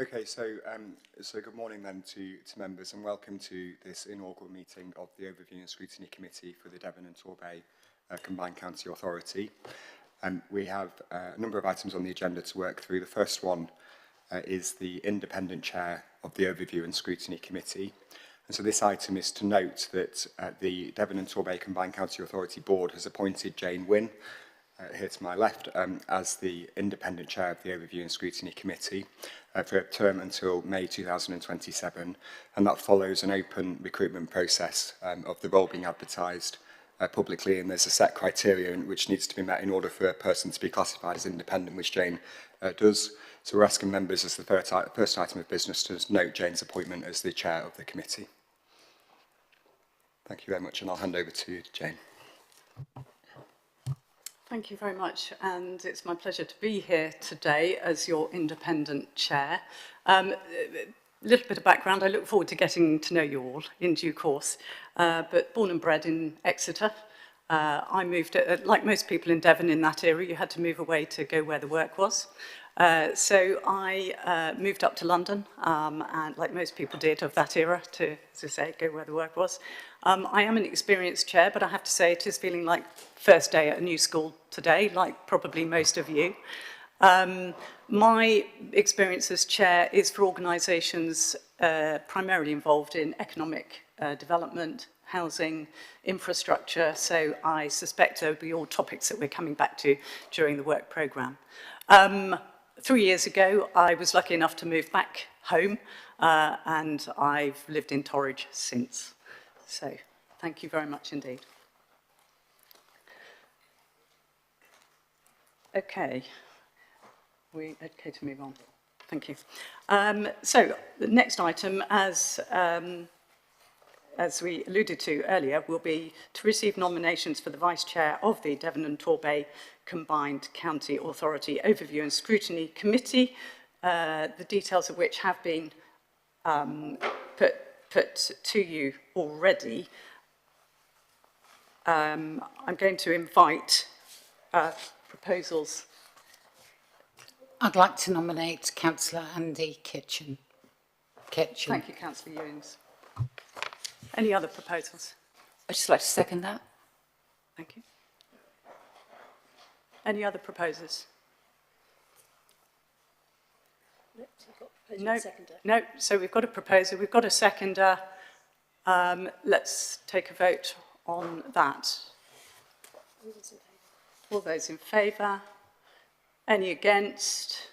Okay, so good morning then to members, and welcome to this inaugural meeting of the Overview and Scrutiny Committee for the Devon and Torbay Combined County Authority. We have a number of items on the agenda to work through. The first one is the independent chair of the Overview and Scrutiny Committee. And so this item is to note that the Devon and Torbay Combined County Authority Board has appointed Jane Wynne, here to my left, as the independent chair of the Overview and Scrutiny Committee for a term until May 2027, and that follows an open recruitment process of the role being advertised publicly, and there's a set criteria which needs to be met in order for a person to be classified as independent, which Jane does. So we're asking members as the first item of business to note Jane's appointment as the chair of the committee. Thank you very much, and I'll hand over to Jane. Thank you very much, and it's my pleasure to be here today as your independent chair. A little bit of background, I look forward to getting to know you all in due course, but born and bred in Exeter. I moved, like most people in Devon in that era, you had to move away to go where the work was. So I moved up to London, and like most people did of that era, to, as I say, go where the work was. I am an experienced chair, but I have to say it is feeling like first day at a new school today, like probably most of you. My experience as chair is for organisations primarily involved in economic development, housing, infrastructure, so I suspect they'll be all topics that we're coming back to during the work programme. 3 years ago, I was lucky enough to move back home, and I've lived in Torridge since. So, thank you very much indeed. Okay, we okay to move on. Thank you. So, the next item, as we alluded to earlier, will be to receive nominations for the Vice Chair of the Devon and Torbay Combined County Authority Overview and Scrutiny Committee, the details of which have been put to you already. I'm going to invite proposals. I'd like to nominate Councillor Andy Kitchen. Thank you, Councillor Ewins. Any other proposals? I'd just like to second that. Thank you. Any other proposers? No, no. So we've got a proposer, we've got a seconder. Let's take a vote on that. All those in favour? Any against?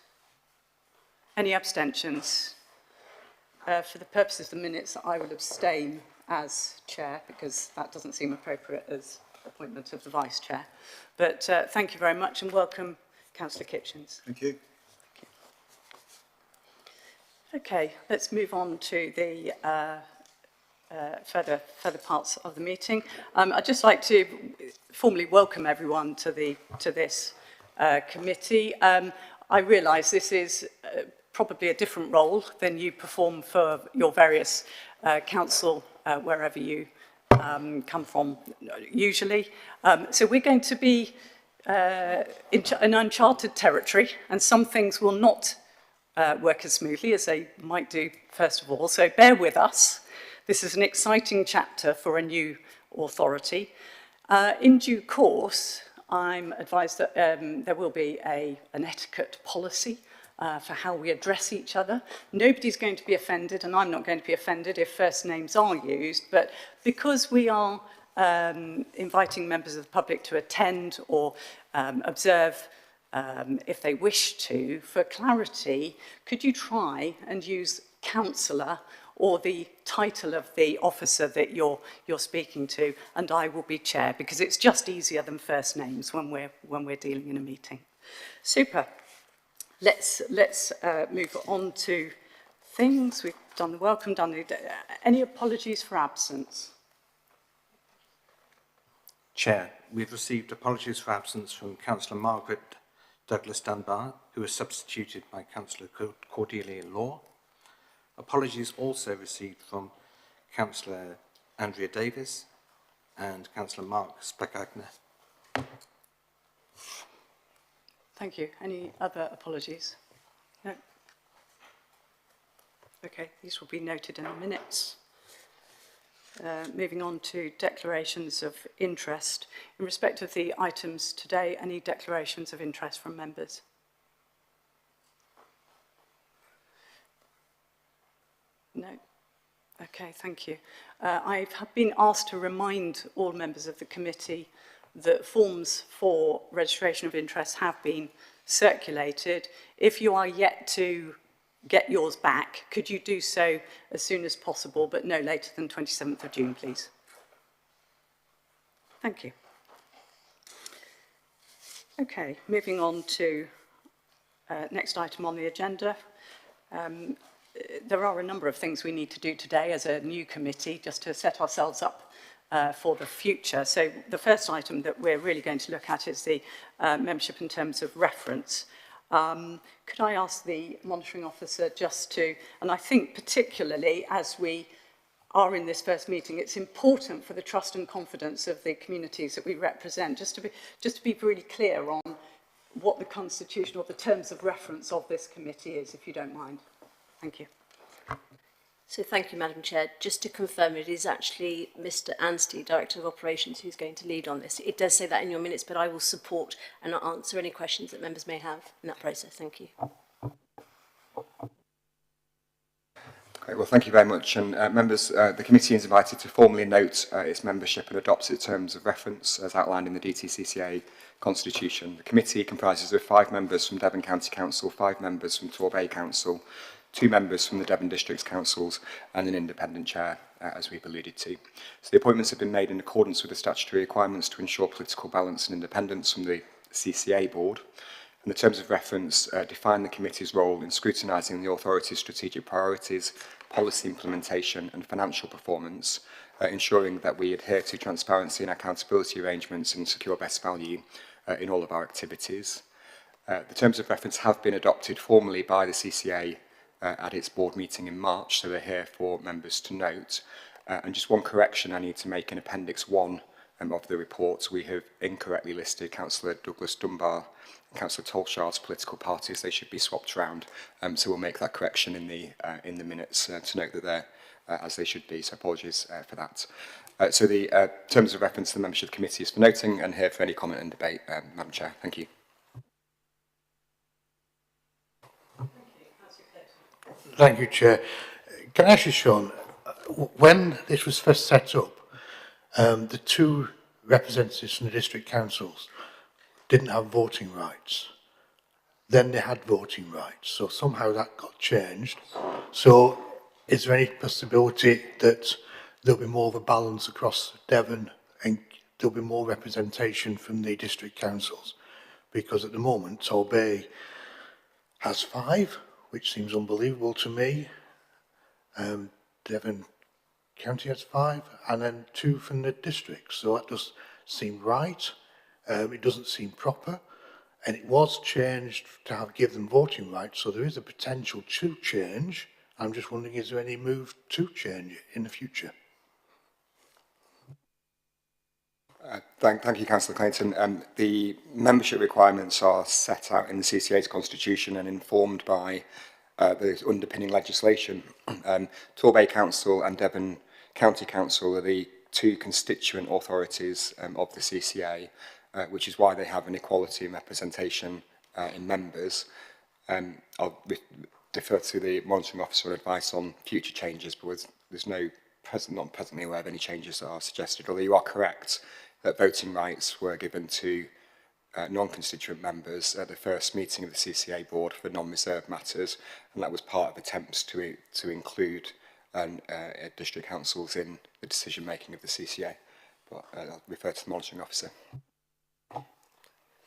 Any abstentions? For the purposes of the minutes, I will abstain as chair because that doesn't seem appropriate as appointment of the vice chair. But thank you very much and welcome, Councillor Kitchens. Thank you. Okay, let's move on to the further parts of the meeting. I'd just like to formally welcome everyone to this committee. I realise this is probably a different role than you perform for your various council wherever you come from usually. So we're going to be in uncharted territory, and some things will not work as smoothly as they might do first of all. So bear with us. This is an exciting chapter for a new authority. In due course, I'm advised that there will be an etiquette policy for how we address each other. Nobody's going to be offended, and I'm not going to be offended if first names are used, but because we are inviting members of the public to attend or observe if they wish to, for clarity, could you try and use councillor or the title of the officer that you're speaking to, and I will be chair, because it's just easier than first names when we're dealing in a meeting. Super. Let's move on to things. We've done the welcome, done the... Any apologies for absence? Chair, we've received apologies for absence from Councillor Margaret Douglas-Dunbar, who was substituted by Councillor Cordelia Law. Apologies also received from Councillor Andrea Davis and Councillor Mark Splagagna. Thank you. Any other apologies? No? Okay, these will be noted in the minutes. Moving on to declarations of interest. In respect of the items today, any declarations of interest from members? No? Okay, thank you. I have been asked to remind all members of the committee that forms for registration of interest have been circulated. If you are yet to get yours back, could you do so as soon as possible, but no later than 27th of June, please? Thank you. Okay, moving on to next item on the agenda. There are a number of things we need to do today as a new committee just to set ourselves up for the future. So the first item that we're really going to look at is the membership in terms of reference. Could I ask the monitoring officer just to, and I think particularly as we are in this first meeting, it's important for the trust and confidence of the communities that we represent, just to be really clear on what the constitution or the terms of reference of this committee is, if you don't mind. Thank you. So thank you, Madam Chair. Just to confirm, it is actually Mr. Anstey, Director of Operations, who's going to lead on this. It does say that in your minutes, but I will support and answer any questions that members may have in that process. Thank you. Great, well, thank you very much. And members, the committee is invited to formally note its membership and adopt its terms of reference as outlined in the DTCCA constitution. The committee comprises of 5 members from Devon County Council, 5 members from Torbay Council, 2 members from the Devon District Councils and an independent chair, as we've alluded to. So the appointments have been made in accordance with the statutory requirements to ensure political balance and independence from the CCA board. And the terms of reference define the committee's role in scrutinising the authority's strategic priorities, policy implementation and financial performance, ensuring that we adhere to transparency and accountability arrangements and secure best value in all of our activities. The terms of reference have been adopted formally by the CCA at its board meeting in March, so they're here for members to note. And just one correction I need to make in Appendix 1 of the report. We have incorrectly listed Councillor Douglas Dunbar and Councillor Tolshard's political parties. They should be swapped around. So we'll make that correction in the minutes to note that they're as they should be. So apologies for that. So the terms of reference to the membership committee is for noting and here for any comment and debate, Madam Chair. Thank you. Thank you, Chair. Can I ask you, Sean, when this was first set up, the 2 representatives from the district councils didn't have voting rights. Then they had voting rights, so somehow that got changed. So is there any possibility that there'll be more of a balance across Devon and there'll be more representation from the district councils? Because at the moment, Torbay has 5, which seems unbelievable to me. Devon County has 5, and then 2 from the district. So that does seem right. It doesn't seem proper. And it was changed to give them voting rights, so there is a potential to change. I'm just wondering, is there any move to change it in the future? Thank you, Councillor Clayton. The membership requirements are set out in the CCA's constitution and informed by the underpinning legislation. Torbay Council and Devon County Council are the 2 constituent authorities of the CCA, which is why they have an equality in representation in members. I'll defer to the monitoring officer on advice on future changes, but there's not presently aware of any changes that are suggested, although you are correct that voting rights were given to non-constituent members at the first meeting of the CCA board for non-reserved matters, and that was part of attempts to include district councils in the decision-making of the CCA. But I'll refer to the monitoring officer.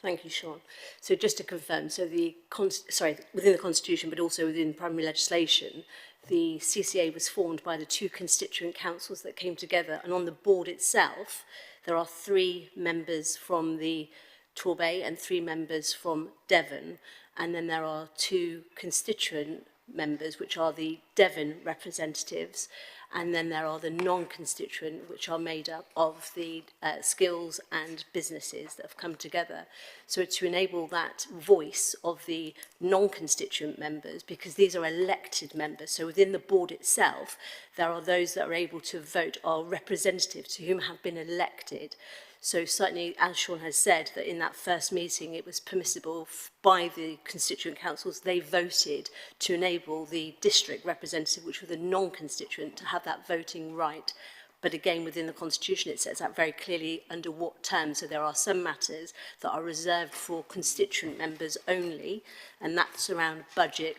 Thank you, Sean. So just to confirm, so within the constitution, but also within primary legislation, the CCA was formed by the 2 constituent councils that came together, and on the board itself, there are 3 members from the Torbay and 3 members from Devon, and then there are 2 constituent members, which are the Devon representatives, and then there are the non-constituent, which are made up of the skills and businesses that have come together. So to enable that voice of the non-constituent members, because these are elected members, so within the board itself, there are those that are able to vote, are representatives to whom have been elected. So certainly, as Sean has said, that in that first meeting it was permissible by the constituent councils. They voted to enable the district representative, which were the non-constituent, to have that voting right. But again, within the constitution, it sets out very clearly under what terms. So there are some matters that are reserved for constituent members only, and that's around budget,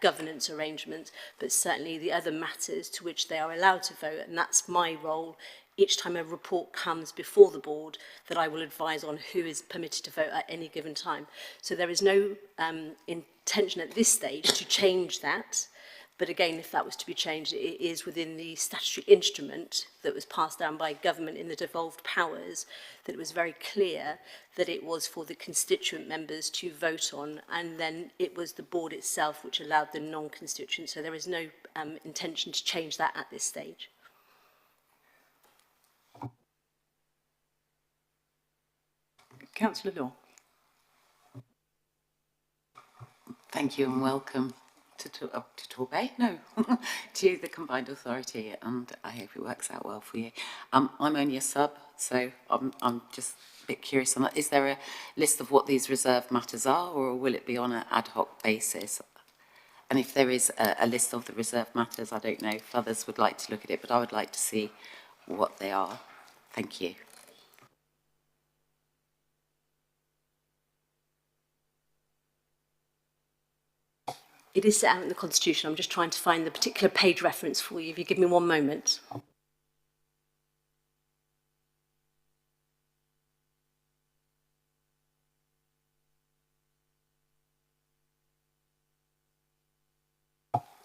governance arrangements, but certainly the other matters to which they are allowed to vote, and that's my role each time a report comes before the board, that I will advise on who is permitted to vote at any given time. So there is no intention at this stage to change that. But again, if that was to be changed, it is within the statutory instrument that was passed down by government in the devolved powers, that it was very clear that it was for the constituent members to vote on, and then it was the board itself which allowed the non-constituent. So there is no intention to change that at this stage. Councillor Law. Thank you and welcome to Torbay, no, to the Combined Authority, and I hope it works out well for you. I'm only a sub, so I'm just a bit curious on that. Is there a list of what these reserved matters are, or will it be on an ad hoc basis? And if there is a list of the reserved matters, I don't know if others would like to look at it, but I would like to see what they are. Thank you. It is set out in the Constitution. I'm just trying to find the particular page reference for you. If you give me 1 moment.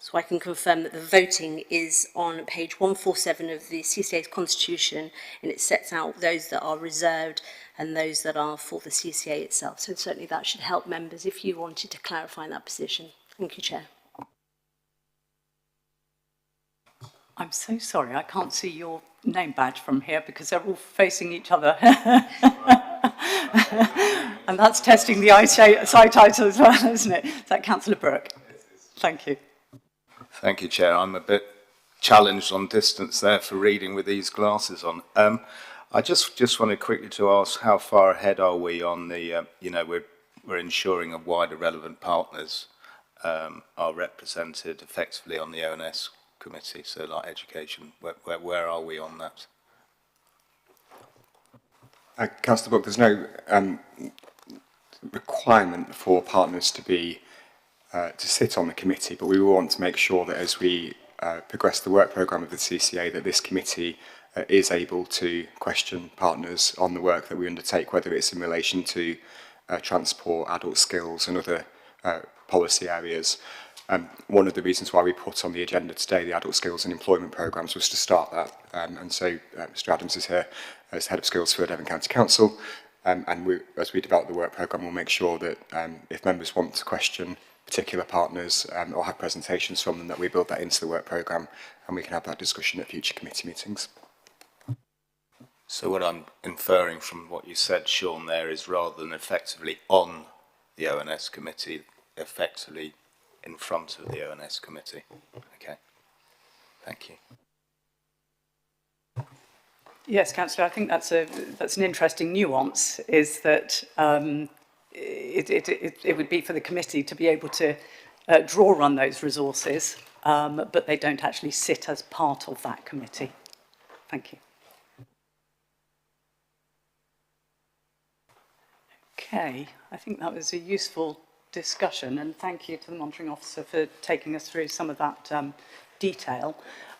So I can confirm that the voting is on page 147 of the CCA's Constitution, and it sets out those that are reserved and those that are for the CCA itself. So certainly that should help members if you wanted to clarify that position. Thank you, Chair. I'm so sorry, I can't see your name badge from here because they're all facing each other. And that's testing the eyesight as well, isn't it? Is that Councillor Brooke? Thank you. Thank you, Chair. I'm a bit challenged on distance there for reading with these glasses on. I just wanted quickly to ask, how far ahead are we on the, we're ensuring a wider relevant partners are represented effectively on the ONS committee, so like education, where are we on that? Councillor Brooke, there's no requirement for partners to be to sit on the committee, but we will want to make sure that as we progress the work programme of the CCA, that this committee is able to question partners on the work that we undertake, whether it's in relation to transport, adult skills and other policy areas. One of the reasons why we put on the agenda today the adult skills and employment programmes was to start that. And so Mr Adams is here as Head of Skills for Devon County Council. And as we develop the work programme, we'll make sure that if members want to question particular partners or have presentations from them, that we build that into the work programme and we can have that discussion at future committee meetings. So what I'm inferring from what you said, Sean, there is rather than effectively on the ONS committee, effectively in front of the ONS committee. Okay, thank you. Yes, Councillor, I think that's an interesting nuance, is that it would be for the committee to be able to draw on those resources, but they don't actually sit as part of that committee. Thank you. Okay, I think that was a useful discussion, and thank you to the monitoring officer for taking us through some of that detail.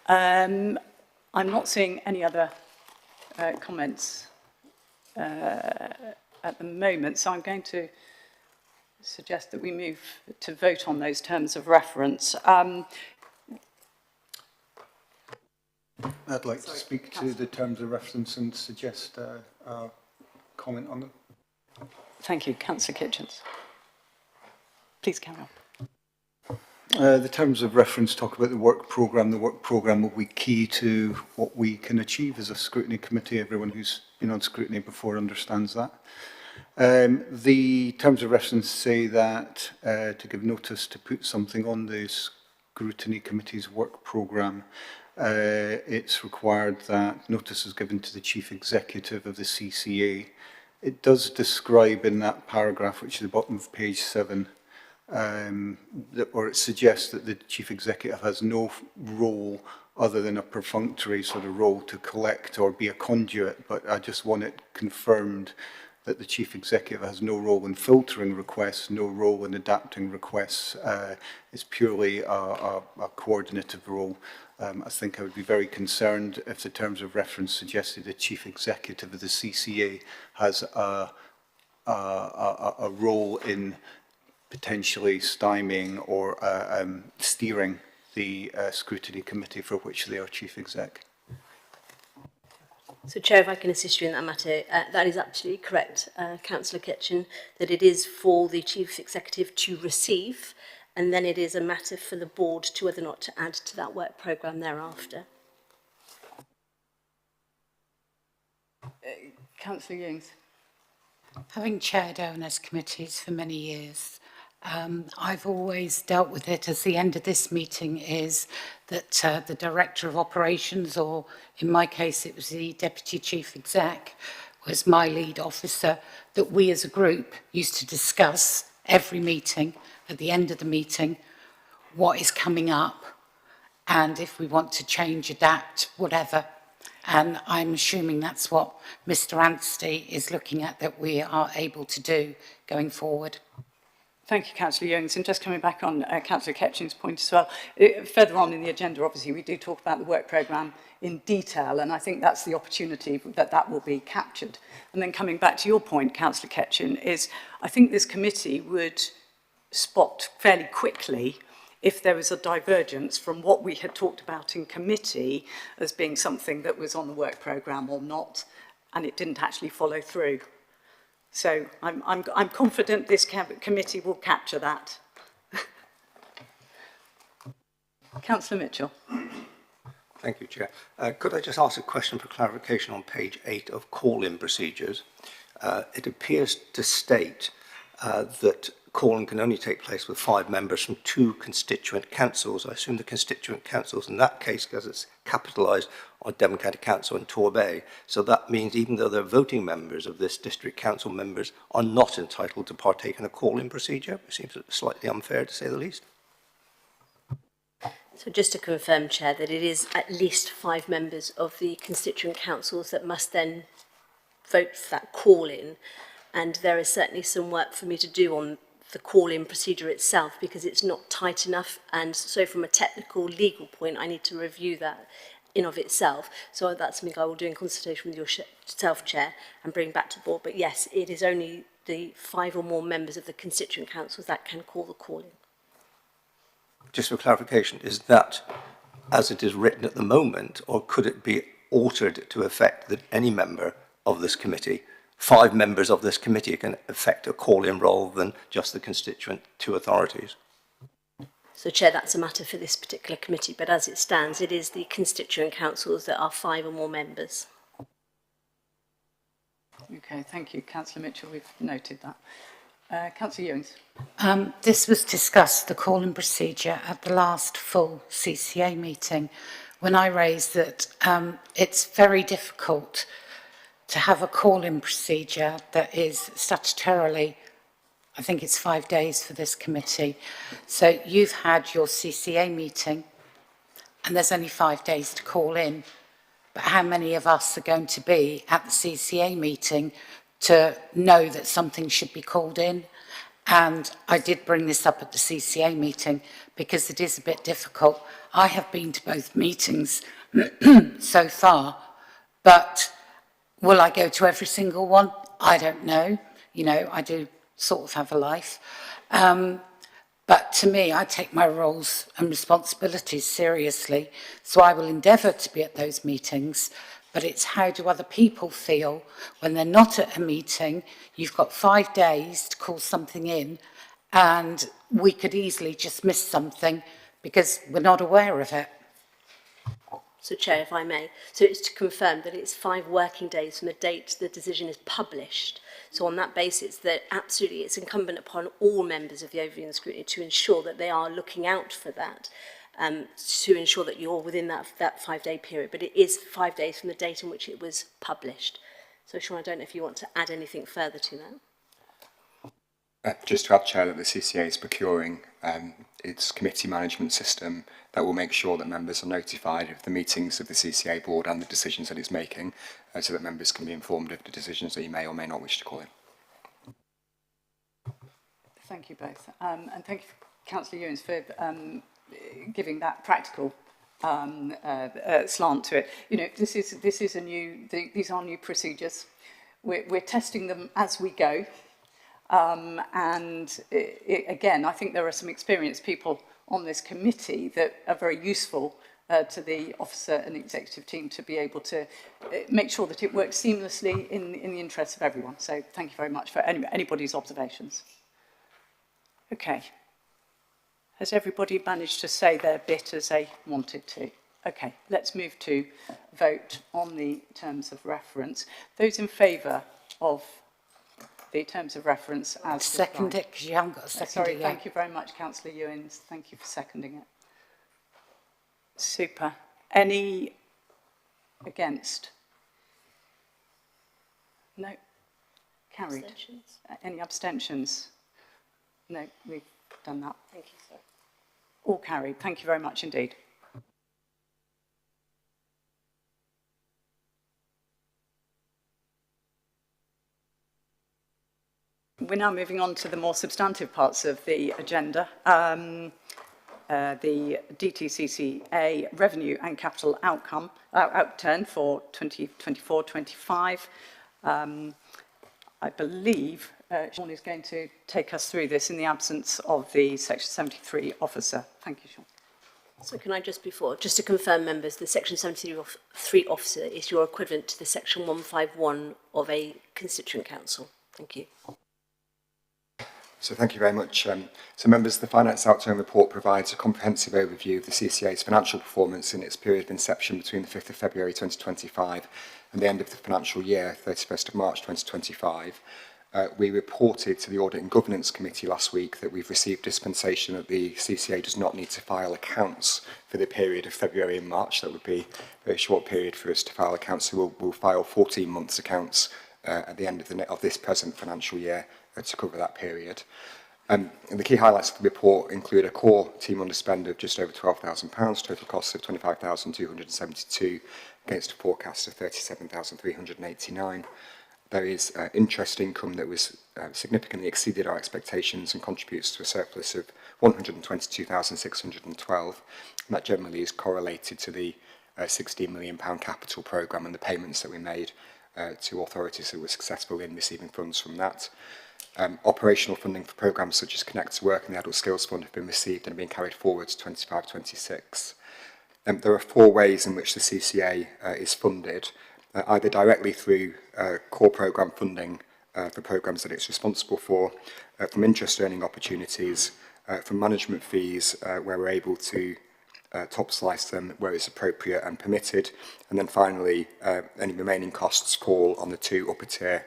I'm not seeing any other comments at the moment, so I'm going to suggest that we move to vote on those terms of reference. I'd like to speak to the terms of reference and suggest a comment on them. Thank you, Councillor Kitchens. Please carry on. The terms of reference talk about the work programme. The work programme will be key to what we can achieve as a scrutiny committee. Everyone who's been on scrutiny before understands that. The terms of reference say that to give notice to put something on the Scrutiny Committee's work programme, it's required that notice is given to the Chief Executive of the CCA. It does describe in that paragraph, which is the bottom of page 7, or it suggests that the Chief Executive has no role other than a perfunctory sort of role to collect or be a conduit, but I just want it confirmed that the Chief Executive has no role in filtering requests, no role in adapting requests. It's purely a coordinative role. I think I would be very concerned if the terms of reference suggested the Chief Executive of the CCA has a role in potentially stymieing or steering the Scrutiny Committee for which they are Chief Exec. So, Chair, if I can assist you in that matter, that is absolutely correct, Councillor Kitchen, that it is for the Chief Executive to receive, and then it is a matter for the board to whether or not to add to that work programme thereafter. Councillor Ewings. Having chaired owners committees for many years, I've always dealt with it as the end of this meeting is that the Director of Operations, or in my case it was the Deputy Chief Exec, was my lead officer, that we as a group used to discuss every meeting, at the end of the meeting, what is coming up, and if we want to change, adapt, whatever. And I'm assuming that's what Mr. Anstey is looking at, that we are able to do going forward. Thank you, Councillor Ewings. And just coming back on Councillor Ketchin's point as well, further on in the agenda, obviously, we do talk about the work programme in detail, and I think that's the opportunity that that will be captured. And then coming back to your point, Councillor Ketchin, is I think this committee would spot fairly quickly if there was a divergence from what we had talked about in committee as being something that was on the work programme or not, and it didn't actually follow through. So I'm confident this committee will capture that. Councillor Mitchell. Thank you, Chair. Could I just ask a question for clarification on page 8 of call-in procedures? It appears to state that call-in can only take place with 5 members from 2 constituent councils. I assume the constituent councils in that case, because it's capitalised, on Devon County Council and Torbay. So that means even though they're voting members of this district council, members are not entitled to partake in a call-in procedure. It seems slightly unfair, to say the least. So just to confirm, Chair, that it is at least 5 members of the constituent councils that must then vote for that call-in. And there is certainly some work for me to do on the call-in procedure itself, because it's not tight enough, and so from a technical legal point I need to review that in of itself. So that's something I will do in consultation with yourself, Chair, and bring back to the board. But yes, it is only the 5 or more members of the constituent councils that can call the call-in. Just for clarification, is that as it is written at the moment, or could it be altered to effect that any member of this committee, 5 members of this committee, can effect a call-in rather than just the constituent 2 authorities? So, Chair, that's a matter for this particular committee, but as it stands, it is the constituent councils that are 5 or more members. Okay, thank you, Councillor Mitchell. We've noted that. Councillor Ewings. This was discussed, the call-in procedure, at the last full CCA meeting, when I raised that it's very difficult to have a call-in procedure that is statutorily, I think it's 5 days for this committee. So you've had your CCA meeting and there's only 5 days to call in. But how many of us are going to be at the CCA meeting to know that something should be called in? And I did bring this up at the CCA meeting because it is a bit difficult. I have been to both meetings so far, but will I go to every single one? I don't know. You know, I do sort of have a life. But to me, I take my roles and responsibilities seriously. So I will endeavour to be at those meetings, but it's how do other people feel when they're not at a meeting? You've got 5 days to call something in, and we could easily just miss something because we're not aware of it. So, Chair, if I may, so it's to confirm that it's 5 working days from the date the decision is published. So on that basis, that absolutely it's incumbent upon all members of the Overview and Scrutiny to ensure that they are looking out for that, to ensure that you're within that 5-day period. But it is 5 days from the date in which it was published. So, Sean, I don't know if you want to add anything further to that. Just to add, Chair, that the CCA is procuring its committee management system that will make sure that members are notified of the meetings of the CCA board and the decisions that it's making, so that members can be informed of the decisions that you may or may not wish to call in. Thank you both. And thank you, Councillor Ewens, for giving that practical slant to it. You know, this is a new, these are new procedures. We're testing them as we go. Again, I think there are some experienced people on this committee that are very useful to the officer and executive team to be able to make sure that it works seamlessly in the interests of everyone. So thank you very much for anybody's observations. Okay. Has everybody managed to say their bit as they wanted to? Okay, let's move to vote on the terms of reference. Those in favour of the terms of reference as Second it, because you haven't got a second. Sorry, thank you very much, Councillor Ewens. Thank you for seconding it. Super. Any against? No. Carried. Abstentions? Any abstentions? No, we've done that. Thank you, sir. All carried. Thank you very much indeed. We're now moving on to the more substantive parts of the agenda. The DTCCA revenue and capital outturn for 2024-25. I believe Sean is going to take us through this in the absence of the Section 73 officer. Thank you, Sean. So can I just to confirm, members, the Section 73 officer is your equivalent to the Section 151 of a constituent council. Thank you. So thank you very much. So members, the Finance Outturn Report provides a comprehensive overview of the CCA's financial performance in its period of inception between the 5th of February 2025 and the end of the financial year, 31st of March 2025. We reported to the Audit and Governance Committee last week that we've received dispensation that the CCA does not need to file accounts for the period of February and March. That would be a very short period for us to file accounts, so we'll file 14 months accounts at the end of this present financial year to cover that period. And the key highlights of the report include a core team underspend of just over £12,000, total costs of £25,272 against a forecast of £37,389. There is interest income that was significantly exceeded our expectations and contributes to a surplus of £122,612. And that generally is correlated to the £16 million capital programme and the payments that we made to authorities that were successful in receiving funds from that. Operational funding for programmes such as Connect to Work and the Adult Skills Fund have been received and are being carried forward to 25-26. There are 4 ways in which the CCA is funded, either directly through core programme funding for programmes that it's responsible for, from interest earning opportunities, from management fees where we're able to top slice them where it's appropriate and permitted, and then finally any remaining costs fall on the 2 upper tier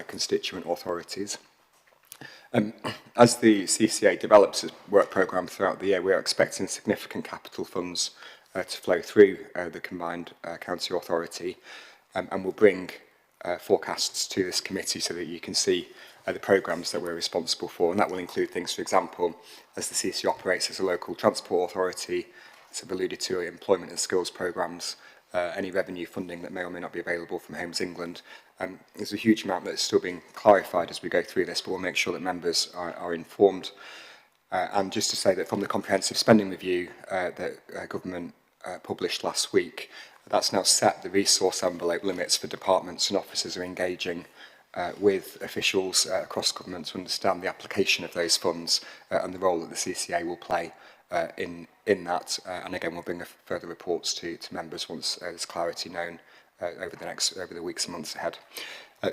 constituent authorities. As the CCA develops its work programme throughout the year, we are expecting significant capital funds to flow through the combined county authority, and we'll bring forecasts to this committee so that you can see the programmes that we're responsible for, and that will include things, for example, as the CCA operates as a local transport authority, as I've alluded to, employment and skills programmes, any revenue funding that may or may not be available from Homes England. There's a huge amount that's still being clarified as we go through this, but we'll make sure that members are informed. And just to say that from the comprehensive spending review that government published last week, that's now set the resource envelope limits for departments and officers are engaging with officials across government to understand the application of those funds and the role that the CCA will play in that. And again, we'll bring further reports to members once there's clarity known over the weeks and months ahead.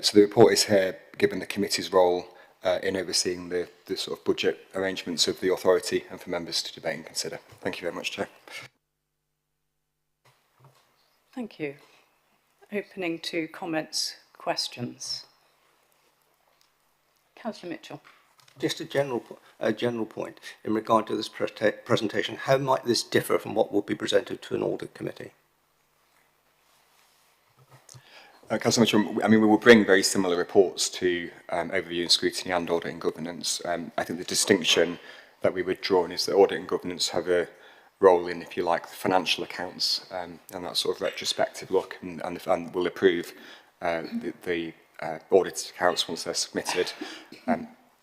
So the report is here, given the committee's role in overseeing the sort of budget arrangements of the authority and for members to debate and consider. Thank you very much, Chair. Thank you. Opening to comments, questions. Councillor Mitchell. Just a general point in regard to this presentation. How might this differ from what will be presented to an audit committee? Councillor Mitchell, I mean, we will bring very similar reports to overview and scrutiny and audit and governance. I think the distinction that we would draw on is that audit and governance have a role in, if you like, the financial accounts and that sort of retrospective look, and will approve the audited accounts once they're submitted.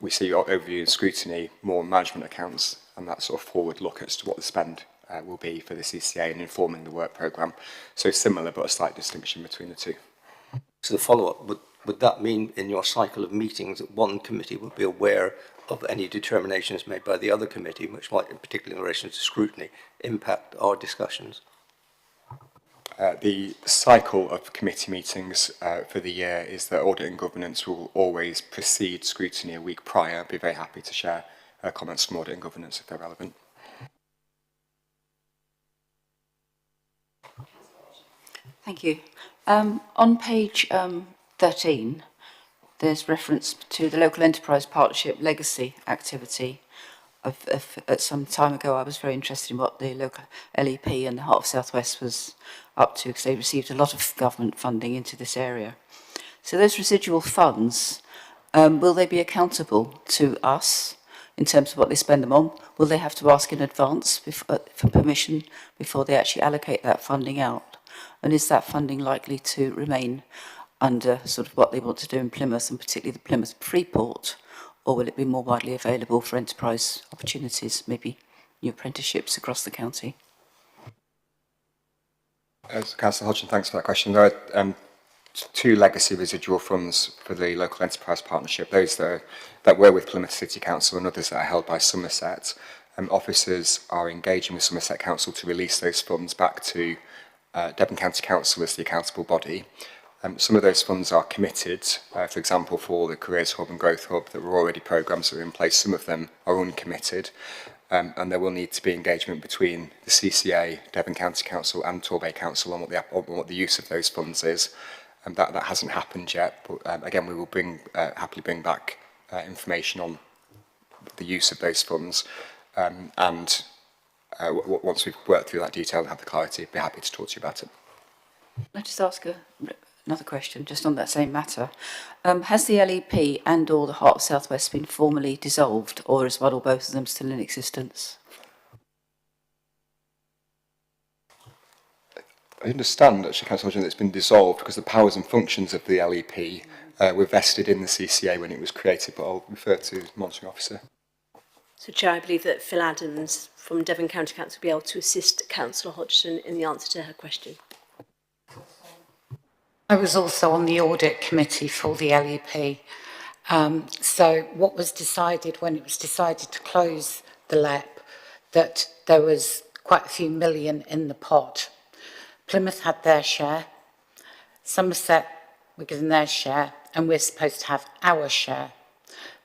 We see overview and scrutiny more management accounts and that sort of forward look as to what the spend will be for the CCA and informing the work programme. So similar, but a slight distinction between the two. So the follow-up, would that mean in your cycle of meetings that one committee would be aware of any determinations made by the other committee, which might, in particular in relation to scrutiny, impact our discussions? The cycle of committee meetings for the year is that audit and governance will always precede scrutiny a week prior. I'd be very happy to share comments from audit and governance if they're relevant. Thank you. On page 13, there's reference to the Local Enterprise Partnership legacy activity. At some time ago, I was very interested in what the local LEP and the Heart of South West was up to, because they received a lot of government funding into this area. So those residual funds, will they be accountable to us in terms of what they spend them on? Will they have to ask in advance for permission before they actually allocate that funding out? And is that funding likely to remain under sort of what they want to do in Plymouth, and particularly the Plymouth Freeport, or will it be more widely available for enterprise opportunities, maybe new apprenticeships across the county? Councillor Hodgson, thanks for that question. There are two legacy residual funds for the Local Enterprise Partnership, those that were with Plymouth City Council and others that are held by Somerset. Officers are engaging with Somerset Council to release those funds back to Devon County Council as the accountable body. Some of those funds are committed, for example, for the Careers Hub and Growth Hub, that were already programmes that are in place. Some of them are uncommitted, and there will need to be engagement between the CCA, Devon County Council and Torbay Council on what the use of those funds is. And that hasn't happened yet, but again, we will happily bring back information on the use of those funds, and once we've worked through that detail and have the clarity, I'd be happy to talk to you about it. Can I just ask another question, just on that same matter? Has the LEP and or the Heart of South West been formally dissolved, or is one or both of them still in existence? I understand, actually, Councillor Hodgson, that it's been dissolved because the powers and functions of the LEP were vested in the CCA when it was created, but I'll refer to the monitoring officer. So, Chair, I believe that Phil Adams from Devon County Council will be able to assist Councillor Hodgson in the answer to her question. I was also on the audit committee for the LEP. So what was decided when it was decided to close the LEP, that there was quite a few million in the pot. Plymouth had their share, Somerset were given their share, and we're supposed to have our share.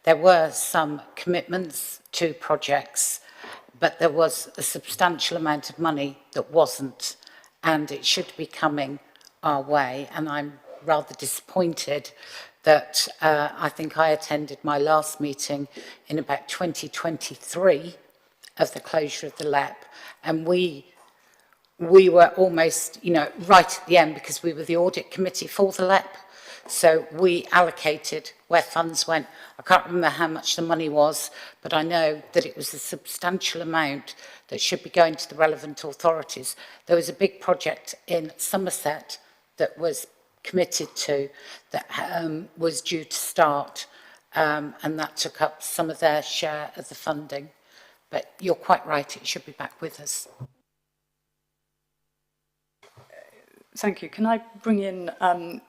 There were some commitments to projects, but there was a substantial amount of money that wasn't, and it should be coming our way. And I'm rather disappointed that I think I attended my last meeting in about 2023 of the closure of the LEP, and we were almost, right at the end, because we were the audit committee for the LEP. So we allocated where funds went. I can't remember how much the money was, but I know that it was a substantial amount that should be going to the relevant authorities. There was a big project in Somerset that was committed to, that was due to start, and that took up some of their share of the funding. But you're quite right, it should be back with us. Thank you. Can I bring in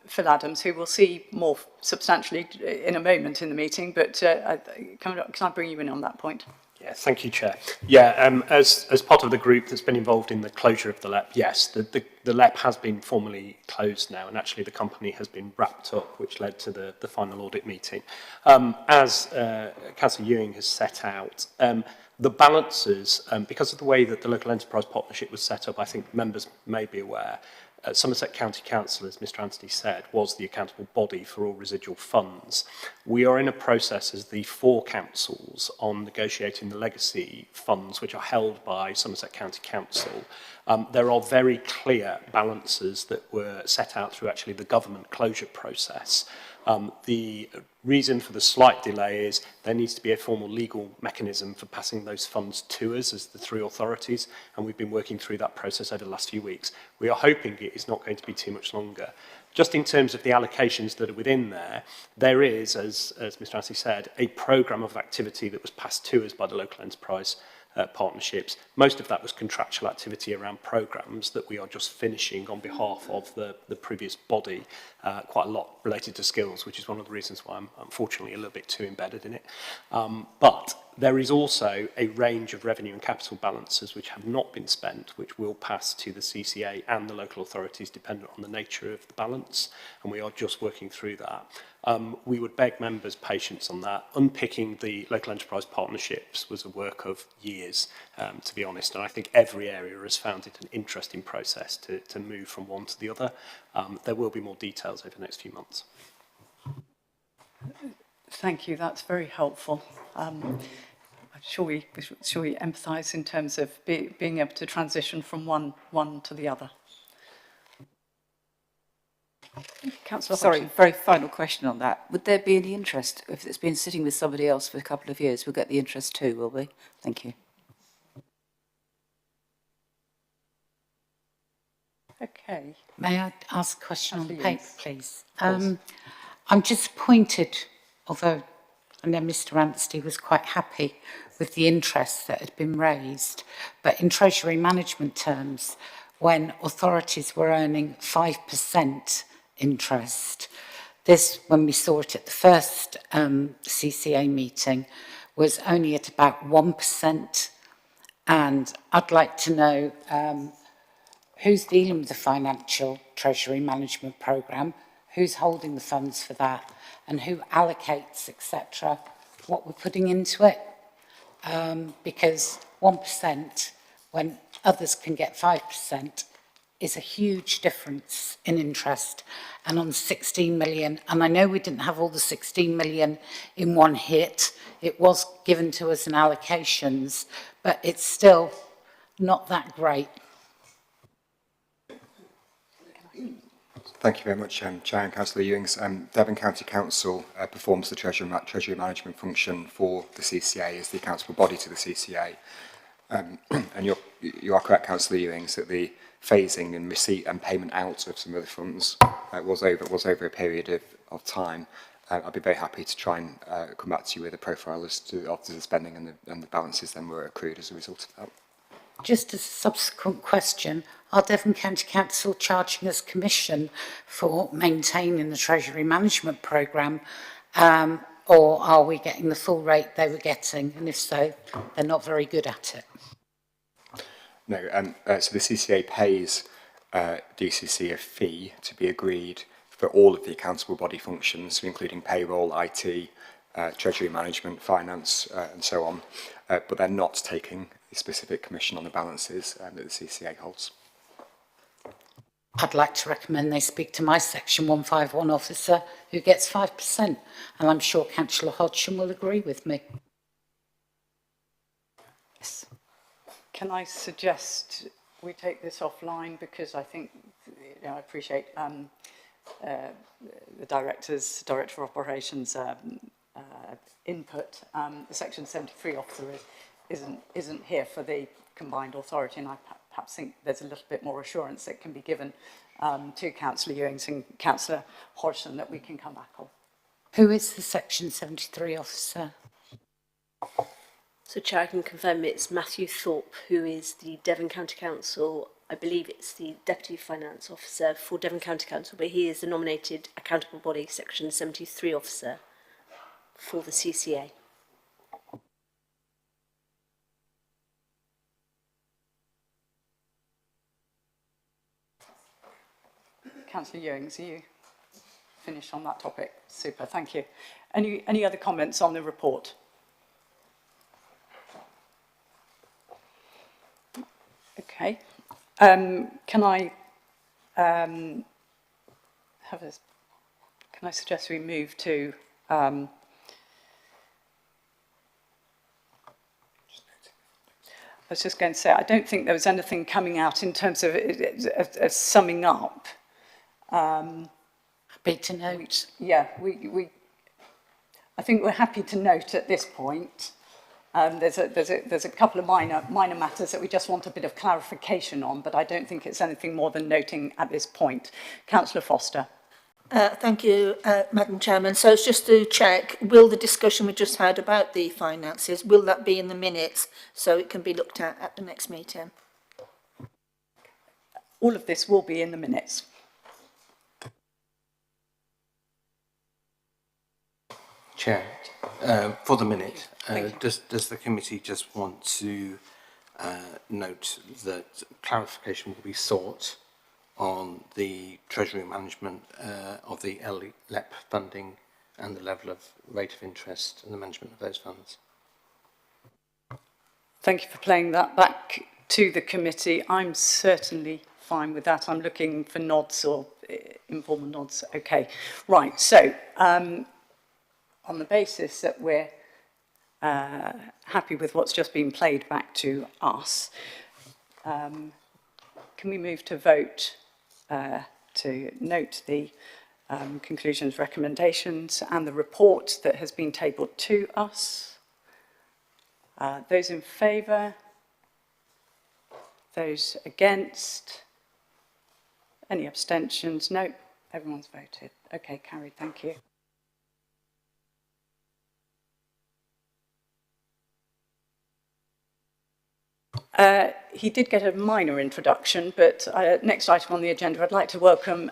Phil Adams, who we'll see more substantially in a moment in the meeting, but can I bring you in on that point? Yeah, thank you, Chair. Yeah, as part of the group that's been involved in the closure of the LEP, yes, the LEP has been formally closed now, and actually the company has been wrapped up, which led to the final audit meeting. As Councillor Ewing has set out, the balances, because of the way that the local enterprise partnership was set up, I think members may be aware, Somerset County Council, as Mr Anstey said, was the accountable body for all residual funds. We are in a process as the 4 councils on negotiating the legacy funds which are held by Somerset County Council. There are very clear balances that were set out through actually the government closure process. The reason for the slight delay is there needs to be a formal legal mechanism for passing those funds to us as the 3 authorities, and we've been working through that process over the last few weeks. We are hoping it is not going to be too much longer. Just in terms of the allocations that are within there, there is, as Mr Anstey said, a programme of activity that was passed to us by the local enterprise partnerships. Most of that was contractual activity around programmes that we are just finishing on behalf of the previous body, quite a lot related to skills, which is one of the reasons why I'm unfortunately a little bit too embedded in it. But there is also a range of revenue and capital balances which have not been spent, which will pass to the CCA and the local authorities dependent on the nature of the balance, and we are just working through that. We would beg members' patience on that. Unpicking the local enterprise partnerships was a work of years, to be honest, and I think every area has found it an interesting process to move from one to the other. There will be more details over the next few months. Thank you, that's very helpful. I'm sure we empathise in terms of being able to transition from one to the other. Councillor Sorry, Hodgson. very final question on that. Would there be any interest? If it's been sitting with somebody else for a couple of years, we'll get the interest too, will we? Thank you. Okay. May I ask a question on the paper, Yes. please? I'm disappointed, although I know Mr Anstey was quite happy with the interest that had been raised, but in Treasury management terms, when authorities were earning 5% interest, this, when we saw it at the first CCA meeting, was only at about 1%, and I'd like to know who's dealing with the financial Treasury management programme, who's holding the funds for that, and who allocates, etc., what we're putting into it. Because 1%, when others can get 5%, is a huge difference in interest. And on 16 million, and I know we didn't have all the 16 million in one hit, it was given to us in allocations, but it's still not that great. Thank you very much, Chair and Councillor Ewings. Devon County Council performs the treasury management function for the CCA as the accountable body to the CCA. And you are correct, Councillor Ewings, that the phasing and receipt and payment out of some of the funds was over a period of time. I'd be very happy to try and come back to you with a profile as to the spending and the balances then were accrued as a result of that. Just as a subsequent question, are Devon County Council charging us commission for maintaining the Treasury Management Programme, or are we getting the full rate they were getting? And if so, they're not very good at it. No, so the CCA pays DCC a fee to be agreed for all of the accountable body functions, including payroll, IT, Treasury Management, Finance, and so on, but they're not taking a specific commission on the balances that the CCA holds. I'd like to recommend they speak to my Section 151 officer who gets 5%, and I'm sure Councillor Hodgson will agree with me. Yes. Can I suggest we take this offline, because I think, I appreciate the Director of Operations input. The Section 73 officer isn't here for the combined authority, and I perhaps think there's a little bit more assurance that can be given to Councillor Ewings and Councillor Hodgson that we can come back on. Who is the Section 73 officer? So, Chair, I can confirm it's Matthew Thorpe, who is the Devon County Council. I believe it's the Deputy Finance Officer for Devon County Council, but he is the nominated accountable body Section 73 officer for the CCA. Councillor Ewings, are you finished on that topic? Super, thank you. Any other comments on the report? Okay. Can I suggest we move to I was just going to say, I don't think there was anything coming out in terms of summing up. Happy to note. I think we're happy to note at this point. There's a couple of minor matters that we just want a bit of clarification on, but I don't think it's anything more than noting at this point. Councillor Foster. Thank you, Madam Chairman. So it's just to check, will the discussion we just had about the finances, will that be in the minutes so it can be looked at the next meeting? All of this will be in the minutes. Chair, for the minute, does the committee just want to note that clarification will be sought on the Treasury management of the LEP funding and the level of rate of interest and the management of those funds? Thank you for playing that back to the committee. I'm certainly fine with that. I'm looking for nods or informal nods. Okay, right. So on the basis that we're happy with what's just been played back to us, can we move to vote to note the conclusions, recommendations and the report that has been tabled to us? Those in favour? Those against? Any abstentions? No, everyone's voted. Okay, carried, thank you. He did get a minor introduction, but next item on the agenda, I'd like to welcome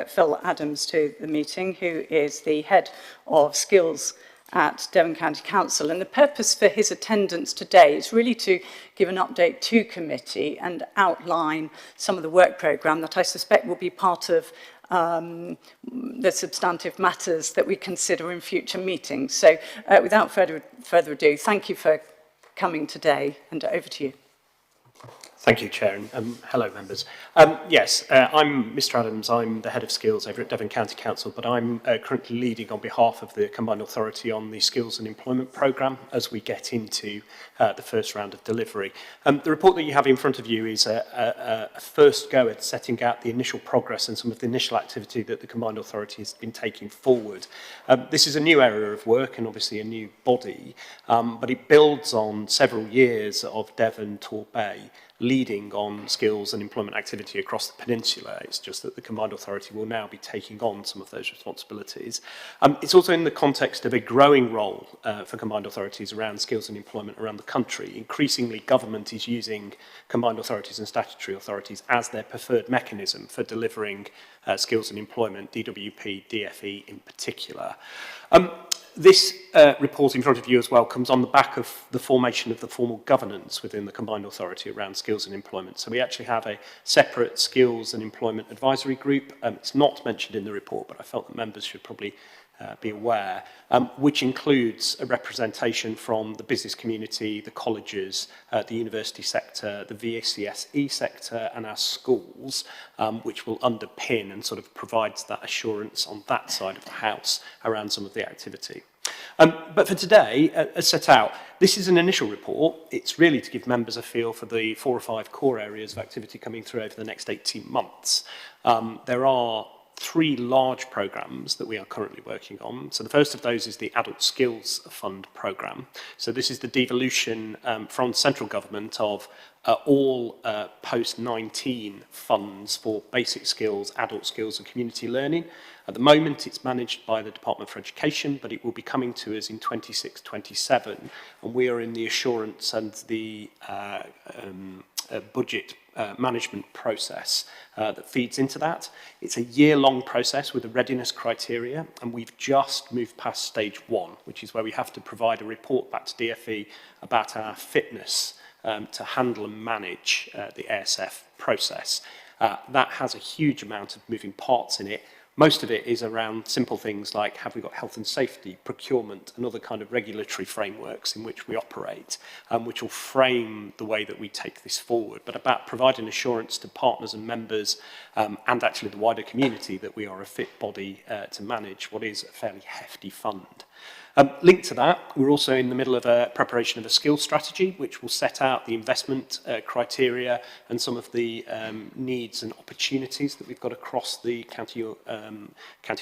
Phil Adams to the meeting, who is the Head of Skills at Devon County Council. And the purpose for his attendance today is really to give an update to committee and outline some of the work programme that I suspect will be part of the substantive matters that we consider in future meetings. So without further ado, thank you for coming today, and over to you. Thank you, Chair, and hello, members. Yes, I'm Mr Adams. I'm the Head of Skills over at Devon County Council, but I'm currently leading on behalf of the Combined Authority on the Skills and Employment Programme as we get into the first round of delivery. The report that you have in front of you is a first go at setting out the initial progress and some of the initial activity that the Combined Authority has been taking forward. This is a new area of work and obviously a new body, but it builds on several years of Devon, Torbay, leading on skills and employment activity across the peninsula. It's just that the Combined Authority will now be taking on some of those responsibilities. It's also in the context of a growing role for Combined Authorities around skills and employment around the country. Increasingly, government is using Combined Authorities and statutory authorities as their preferred mechanism for delivering skills and employment, DWP, DFE in particular. This report in front of you as well comes on the back of the formation of the formal governance within the Combined Authority around skills and employment. So we actually have a separate skills and employment advisory group. It's not mentioned in the report, but I felt that members should probably be aware, which includes a representation from the business community, the colleges, the university sector, the VCSE sector and our schools, which will underpin and sort of provides that assurance on that side of the house around some of the activity. But for today, as set out, this is an initial report. It's really to give members a feel for the 4 or 5 core areas of activity coming through over the next 18 months. There are 3 large programmes that we are currently working on. So the first of those is the Adult Skills Fund programme. So this is the devolution from central government of all post-19 funds for basic skills, adult skills and community learning. At the moment, it's managed by the Department for Education, but it will be coming to us in 26-27, and we are in the assurance and the budget management process that feeds into that. It's a year-long process with a readiness criteria, and we've just moved past stage 1, which is where we have to provide a report back to DFE about our fitness to handle and manage the ASF process. That has a huge amount of moving parts in it. Most of it is around simple things like, have we got health and safety, procurement, and other kind of regulatory frameworks in which we operate, which will frame the way that we take this forward, but about providing assurance to partners and members and actually the wider community that we are a fit body to manage what is a fairly hefty fund. Linked to that, we're also in the middle of a preparation of a skills strategy, which will set out the investment criteria and some of the needs and opportunities that we've got across the county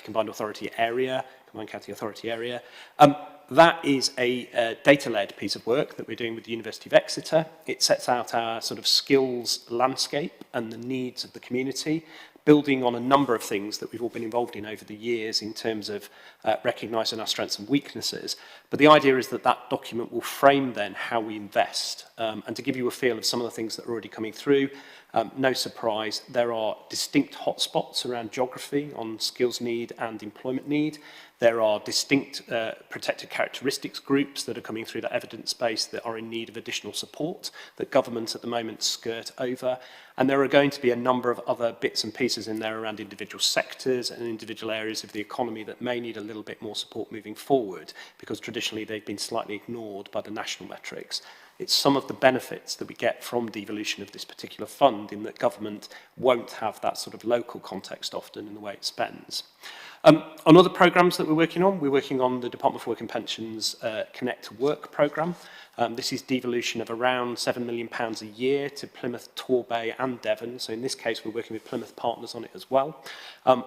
combined authority area, combined county authority area. That is a data-led piece of work that we're doing with the University of Exeter. It sets out our sort of skills landscape and the needs of the community, building on a number of things that we've all been involved in over the years in terms of recognising our strengths and weaknesses. But the idea is that that document will frame then how we invest. And to give you a feel of some of the things that are already coming through, no surprise, there are distinct hotspots around geography on skills need and employment need. There are distinct protected characteristics groups that are coming through that evidence base that are in need of additional support that governments at the moment skirt over. And there are going to be a number of other bits and pieces in there around individual sectors and individual areas of the economy that may need a little bit more support moving forward, because traditionally they've been slightly ignored by the national metrics. It's some of the benefits that we get from devolution of this particular fund in that government won't have that sort of local context often in the way it spends. On other programmes that we're working on the Department for Work and Pensions Connect to Work programme. This is devolution of around £7 million a year to Plymouth, Torbay and Devon. So in this case, we're working with Plymouth partners on it as well.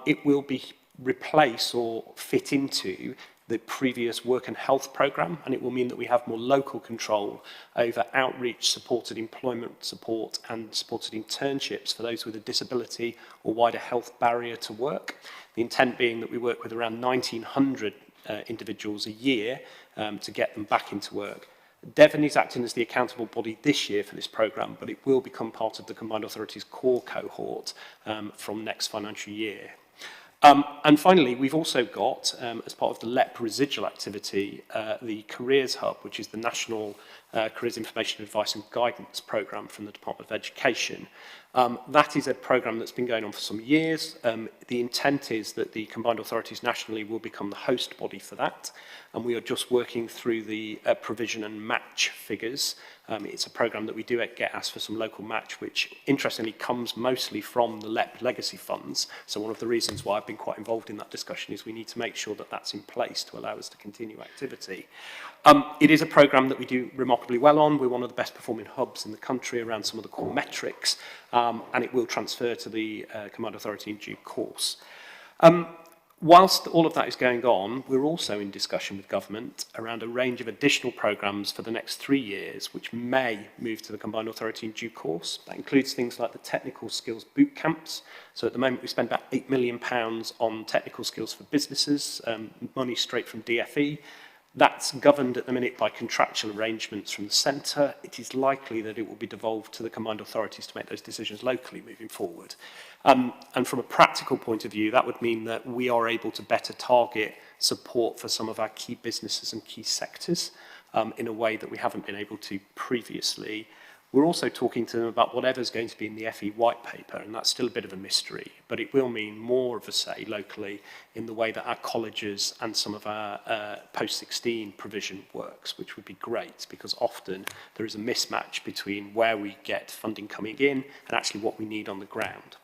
It will be replace or fit into the previous work and health programme, and it will mean that we have more local control over outreach, supported employment support and supported internships for those with a disability or wider health barrier to work. The intent being that we work with around 1,900 individuals a year to get them back into work. Devon is acting as the accountable body this year for this programme, but it will become part of the Combined Authorities core cohort from next financial year. And finally, we've also got, as part of the LEP residual activity, the Careers Hub, which is the National Careers Information Advice and Guidance Programme from the Department of Education. That is a programme that's been going on for some years. The intent is that the Combined Authorities nationally will become the host body for that, and we are just working through the provision and match figures. It's a programme that we do get asked for some local match, which interestingly comes mostly from the LEP legacy funds. So one of the reasons why I've been quite involved in that discussion is we need to make sure that that's in place to allow us to continue activity. It is a programme that we do remarkably well on. We're one of the best performing hubs in the country around some of the core metrics, and it will transfer to the Combined Authority in due course. Whilst all of that is going on, we're also in discussion with government around a range of additional programmes for the next 3 years, which may move to the Combined Authority in due course. That includes things like the technical skills boot camps. So at the moment, we spend about £8 million on technical skills for businesses, money straight from DFE. That's governed at the minute by contractual arrangements from the centre. It is likely that it will be devolved to the combined authorities to make those decisions locally moving forward. And from a practical point of view, that would mean that we are able to better target support for some of our key businesses and key sectors in a way that we haven't been able to previously. We're also talking to them about whatever's going to be in the FE white paper, and that's still a bit of a mystery, but it will mean more of a say locally in the way that our colleges and some of our post-16 provision works, which would be great, because often there is a mismatch between where we get funding coming in and actually what we need on the ground.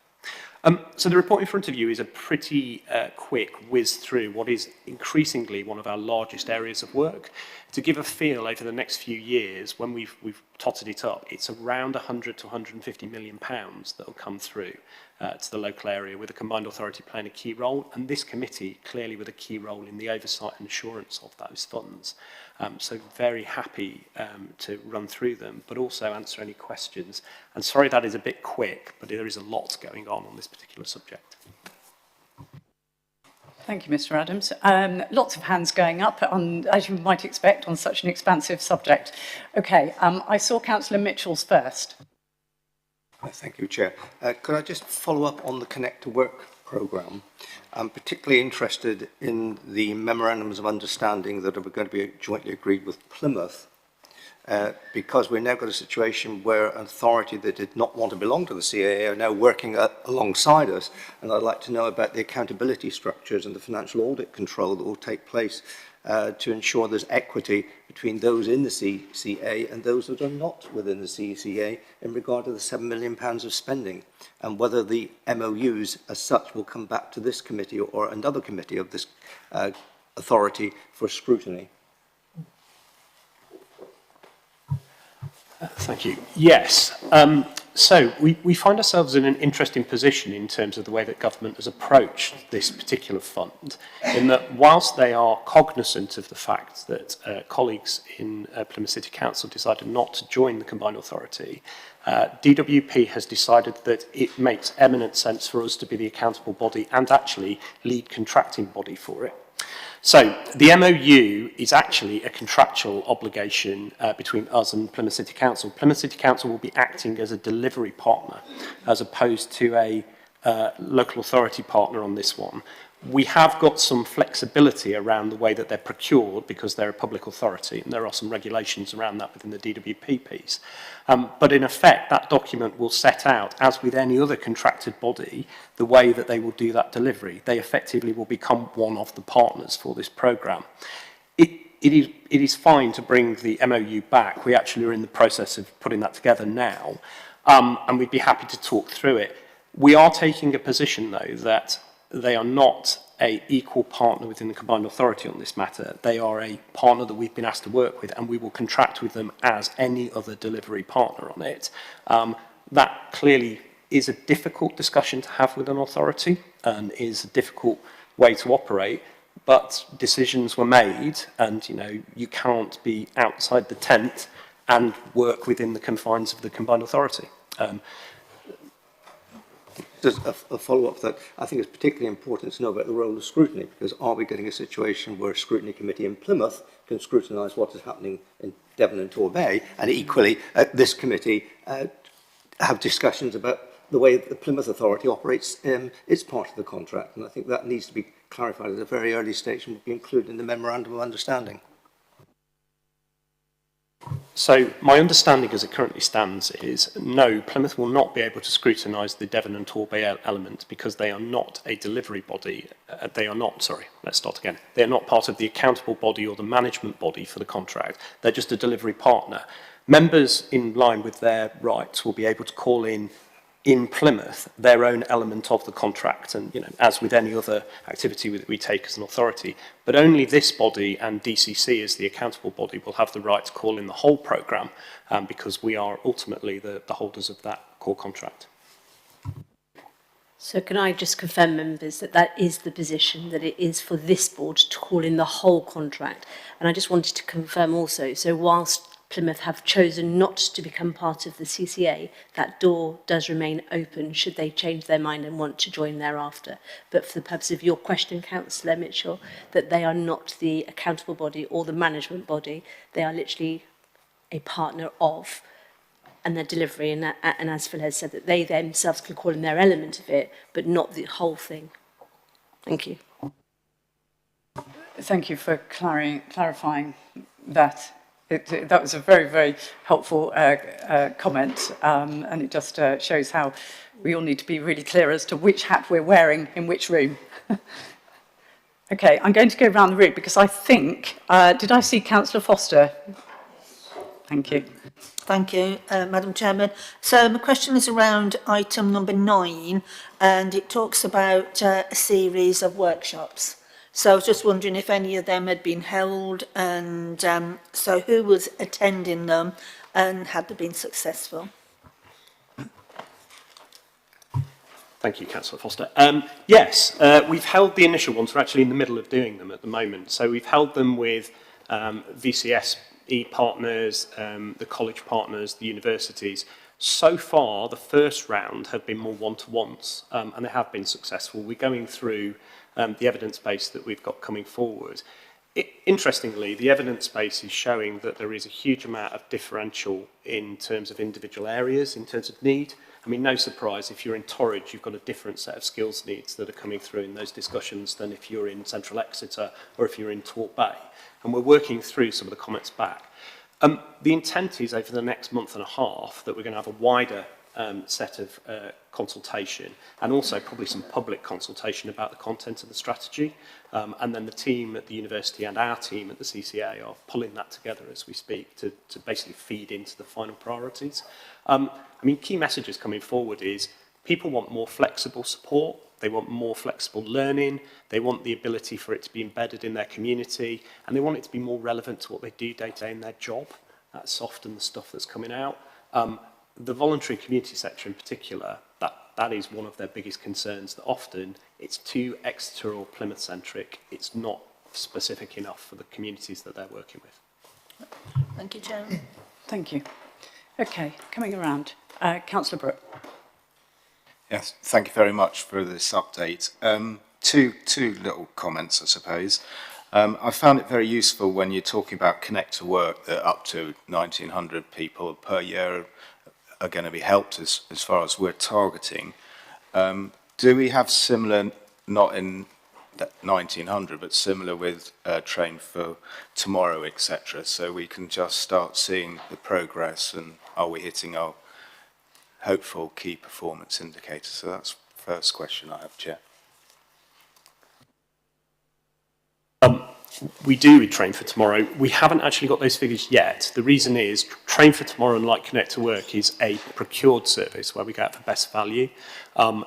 So the report in front of you is a pretty quick whiz through what is increasingly one of our largest areas of work. To give a feel over the next few years, when we've totted it up, it's around 100 to 150 million pounds that will come through to the local area, with the combined authority playing a key role, and this committee clearly with a key role in the oversight and assurance of those funds. So very happy to run through them, but also answer any questions. And sorry that is a bit quick, but there is a lot going on this particular subject. Thank you, Mr. Adams. Lots of hands going up, as you might expect, on such an expansive subject. Okay, I saw Councillor Mitchell's first. Thank you, Chair. Could I just follow up on the Connect to Work programme? I'm particularly interested in the memorandums of understanding that are going to be jointly agreed with Plymouth because we've now got a situation where an authority that did not want to belong to the CAA are now working alongside us, and I'd like to know about the accountability structures and the financial audit control that will take place to ensure there's equity between those in the CCA and those that are not within the CCA in regard to the £7 million of spending, and whether the MOUs as such will come back to this committee or another committee of this authority for scrutiny. Thank you. Yes. So we find ourselves in an interesting position in terms of the way that government has approached this particular fund, in that whilst they are cognizant of the fact that colleagues in Plymouth City Council decided not to join the combined authority, DWP has decided that it makes eminent sense for us to be the accountable body and actually lead contracting body for it. So the MOU is actually a contractual obligation between us and Plymouth City Council. Plymouth City Council will be acting as a delivery partner as opposed to a local authority partner on this one. We have got some flexibility around the way that they're procured because they're a public authority, and there are some regulations around that within the DWP piece. But in effect, that document will set out, as with any other contracted body, the way that they will do that delivery. They effectively will become one of the partners for this programme. It is fine to bring the MOU back. We actually are in the process of putting that together now, and we'd be happy to talk through it. We are taking a position, though, that they are not an equal partner within the combined authority on this matter. They are a partner that we've been asked to work with, and we will contract with them as any other delivery partner on it. That clearly is a difficult discussion to have with an authority and is a difficult way to operate, but decisions were made, and you can't be outside the tent and work within the confines of the combined authority. Just a follow-up to that, I think it's particularly important to know about the role of scrutiny, because are we getting a situation where a scrutiny committee in Plymouth can scrutinise what is happening in Devon and Torbay, and equally this committee have discussions about the way the Plymouth Authority operates its part of the contract, and I think that needs to be clarified at a very early stage and will be included in the Memorandum of Understanding. So my understanding as it currently stands is no, Plymouth will not be able to scrutinise the Devon and Torbay element because they are not a delivery body. They are not part of the accountable body or the management body for the contract. They're just a delivery partner. Members in line with their rights will be able to call in Plymouth their own element of the contract, and as with any other activity that we take as an authority, but only this body and DCC as the accountable body will have the right to call in the whole programme because we are ultimately the holders of that core contract. So can I just confirm, members, that that is the position, that it is for this board to call in the whole contract? And I just wanted to confirm also, so whilst Plymouth have chosen not to become part of the CCA, that door does remain open should they change their mind and want to join thereafter. But for the purpose of your question, Councillor Mitchell, that they are not the accountable body or the management body, they are literally a partner of and their delivery, and as Phil has said, that they themselves can call in their element of it, but not the whole thing. Thank you. Thank you for clarifying that. That was a very, very helpful comment, and it just shows how we all need to be really clear as to which hat we're wearing in which room. Okay, I'm going to go around the room because I think, did I see Councillor Foster? Thank you. Thank you, Madam Chairman. So my question is around item number 9, and it talks about a series of workshops. So I was just wondering if any of them had been held, and so who was attending them, and had they been successful? Thank you, Councillor Foster. Yes, we've held the initial ones. We're actually in the middle of doing them at the moment. So we've held them with VCSE partners, the college partners, the universities. So far, the first round have been more one-to-ones, and they have been successful. We're going through the evidence base that we've got coming forward. Interestingly, the evidence base is showing that there is a huge amount of differential in terms of individual areas, in terms of need. I mean, no surprise, if you're in Torridge, you've got a different set of skills needs that are coming through in those discussions than if you're in Central Exeter or if you're in Torbay. And we're working through some of the comments back. The intent is over the next month and a half that we're going to have a wider set of consultation and also probably some public consultation about the content of the strategy. And then the team at the university and our team at the CCA are pulling that together as we speak to basically feed into the final priorities. I mean, key messages coming forward is people want more flexible support. They want more flexible learning. They want the ability for it to be embedded in their community, and they want it to be more relevant to what they do day to day in their job. That's often the stuff that's coming out. The voluntary community sector in particular, that is one of their biggest concerns, that often it's too Exeter or Plymouth centric. It's not specific enough for the communities that they're working with. Thank you, Chairman. Thank you. Okay, coming around. Councillor Brooke. Yes, thank you very much for this update. Two little comments, I suppose. I found it very useful when you're talking about Connect to Work that up to 1,900 people per year are going to be helped as far as we're targeting. Do we have similar, not in that 1,900, but similar with Train for Tomorrow, etc., so we can just start seeing the progress and are we hitting our hopeful key performance indicators? So that's the first question I have, Chair. We do with Train for Tomorrow. We haven't actually got those figures yet. The reason is Train for Tomorrow and Like Connect to Work is a procured service where we go out for best value.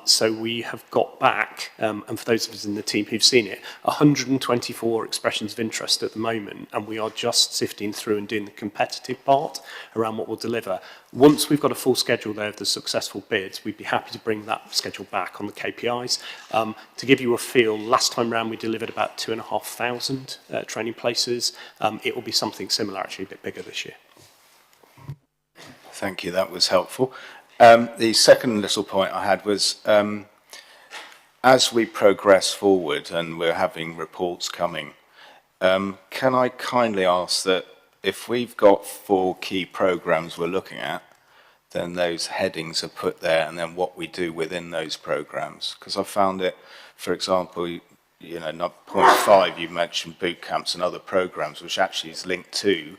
So we have got back, and for those of us in the team who've seen it, 124 expressions of interest at the moment, and we are just sifting through and doing the competitive part around what we'll deliver. Once we've got a full schedule there of the successful bids, we'd be happy to bring that schedule back on the KPIs. To give you a feel, last time round we delivered about 2,500 training places. It will be something similar, actually a bit bigger this year. Thank you, that was helpful. The second little point I had was, as we progress forward and we're having reports coming, can I kindly ask that if we've got 4 key programs we're looking at, then those headings are put there and then what we do within those programs? Because I found it, for example, you know, not point 5, you mentioned boot camps and other programs, which actually is linked to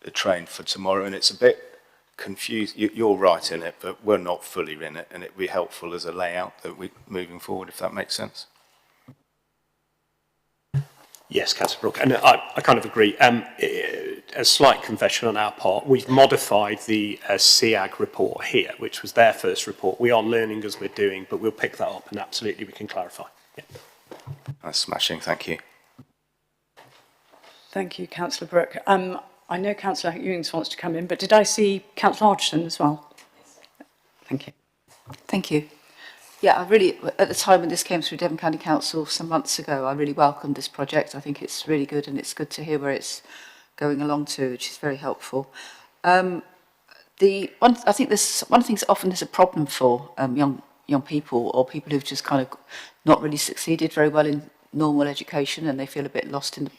the Train for Tomorrow, and it's a bit confused. You're right in it, but we're not fully in it, and it'd be helpful as a layout that we moving forward, if that makes sense. Yes, Councillor Brooke, and I kind of agree. A slight confession on our part, we've modified the SEAG report here, which was their first report. We are learning as we're doing, but we'll pick that up and absolutely we can clarify. Yeah. That's smashing, thank you. Thank you, Councillor Brooke. I know Councillor Ewings wants to come in, but did I see Councillor Hodgson as well? Thank you. Thank you. Yeah, I really, at the time when this came through Devon County Council some months ago, I really welcomed this project. I think it's really good, and it's good to hear where it's going along to, which is very helpful. I think there's one of the things that often is a problem for young people or people who've just kind of not really succeeded very well in normal education and they feel a bit lost in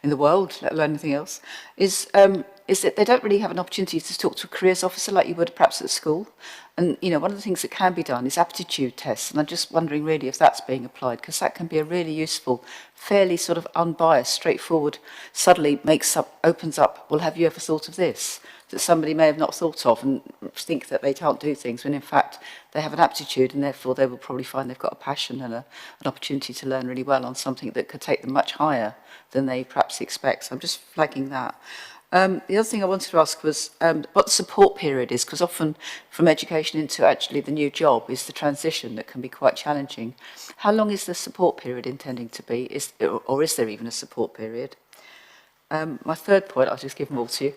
the world, let alone anything else, is that they don't really have an opportunity to talk to a careers officer like you would perhaps at school. And, you know, one of the things that can be done is aptitude tests. And I'm just wondering really if that's being applied, because that can be a really useful, fairly sort of unbiased, straightforward, suddenly opens up, well, have you ever thought of this? That somebody may have not thought of and think that they can't do things, when in fact they have an aptitude and therefore they will probably find they've got a passion and an opportunity to learn really well on something that could take them much higher than they perhaps expect. So I'm just flagging that. The other thing I wanted to ask was what the support period is, because often from education into actually the new job is the transition that can be quite challenging. How long is the support period intending to be, or is there even a support period? My third point, I'll just give them all to you,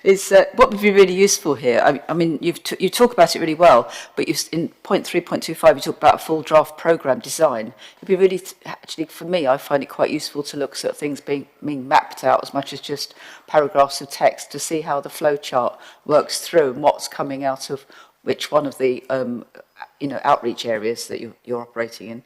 is what would be really useful here. I mean, you talk about it really well, but in point 3.25, you talk about a full draft programme design. It'd be really, actually, for me, I find it quite useful to look at things being mapped out as much as just paragraphs of text to see how the flow chart works through and what's coming out of which one of the outreach areas that you're operating in.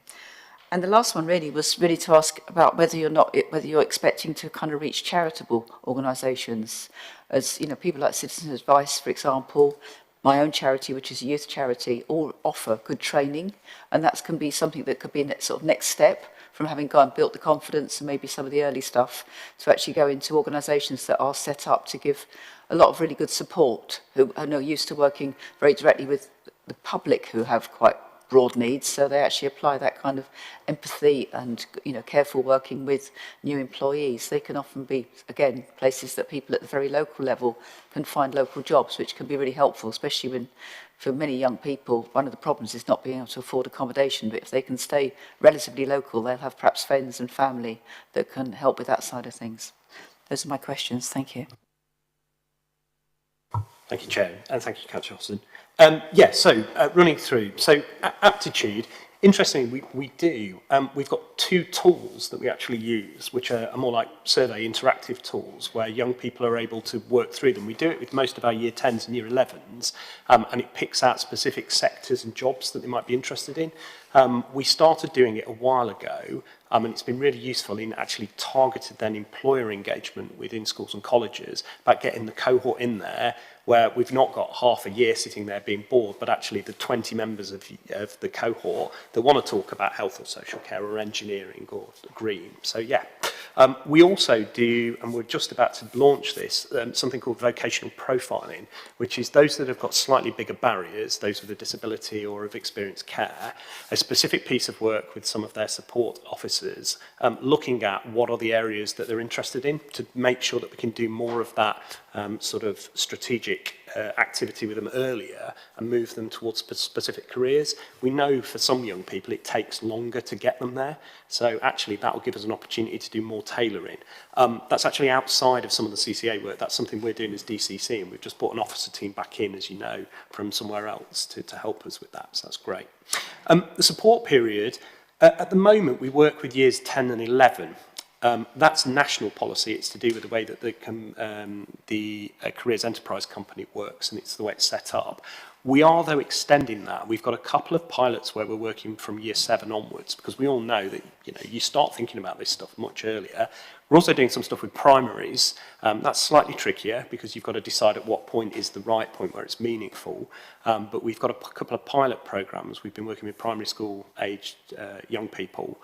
And the last one really was really to ask about whether you're expecting to kind of reach charitable organisations, as you know, people like Citizens Advice, for example, my own charity, which is a youth charity, all offer good training, and that can be something that could be a sort of next step from having gone and built the confidence and maybe some of the early stuff to actually go into organisations that are set up to give a lot of really good support, who are now used to working very directly with the public who have quite broad needs, so they actually apply that kind of empathy and, you know, careful working with new employees. They can often be, again, places that people at the very local level can find local jobs, which can be really helpful, especially when, for many young people, one of the problems is not being able to afford accommodation, but if they can stay relatively local, they'll have perhaps friends and family that can help with that side of things. Those are my questions. Thank you. Thank you, Chair, and thank you, Councillor Austin. Running through. So, aptitude. Interestingly, we've got two tools that we actually use, which are more like survey interactive tools, where young people are able to work through them. We do it with most of our Year 10s and Year 11s, and it picks out specific sectors and jobs that they might be interested in. We started doing it a while ago, and it's been really useful in actually targeted then employer engagement within schools and colleges, about getting the cohort in there, where we've not got half a year sitting there being bored, but actually the 20 members of the cohort that want to talk about health or social care or engineering or green. So yeah, we also do, and we're just about to launch this, something called vocational profiling, which is those that have got slightly bigger barriers, those with a disability or have experienced care, a specific piece of work with some of their support officers, looking at what are the areas that they're interested in to make sure that we can do more of that sort of strategic activity with them earlier and move them towards specific careers. We know for some young people it takes longer to get them there, so actually that will give us an opportunity to do more tailoring. That's actually outside of some of the CCA work. That's something we're doing as DCC, and we've just brought an officer team back in, as you know, from somewhere else to help us with that, so that's great. The support period, at the moment we work with years 10 and 11. That's national policy. It's to do with the way that the Careers Enterprise Company works, and it's the way it's set up. We are, though, extending that. We've got a couple of pilots where we're working from year 7 onwards, because we all know that, you know, you start thinking about this stuff much earlier. We're also doing some stuff with primaries. That's slightly trickier because you've got to decide at what point is the right point where it's meaningful. But we've got a couple of pilot programs. We've been working with primary school aged young people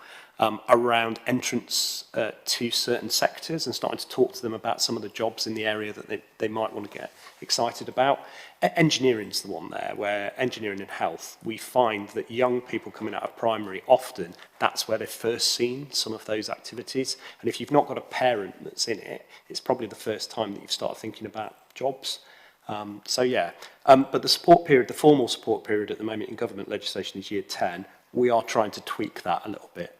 around entrance to certain sectors and starting to talk to them about some of the jobs in the area that they might want to get excited about. Engineering's the one there, where engineering and health, we find that young people coming out of primary, often that's where they've first seen some of those activities. And if you've not got a parent that's in it, it's probably the first time that you've started thinking about jobs. But the support period, the formal support period at the moment in government legislation is year 10. We are trying to tweak that a little bit.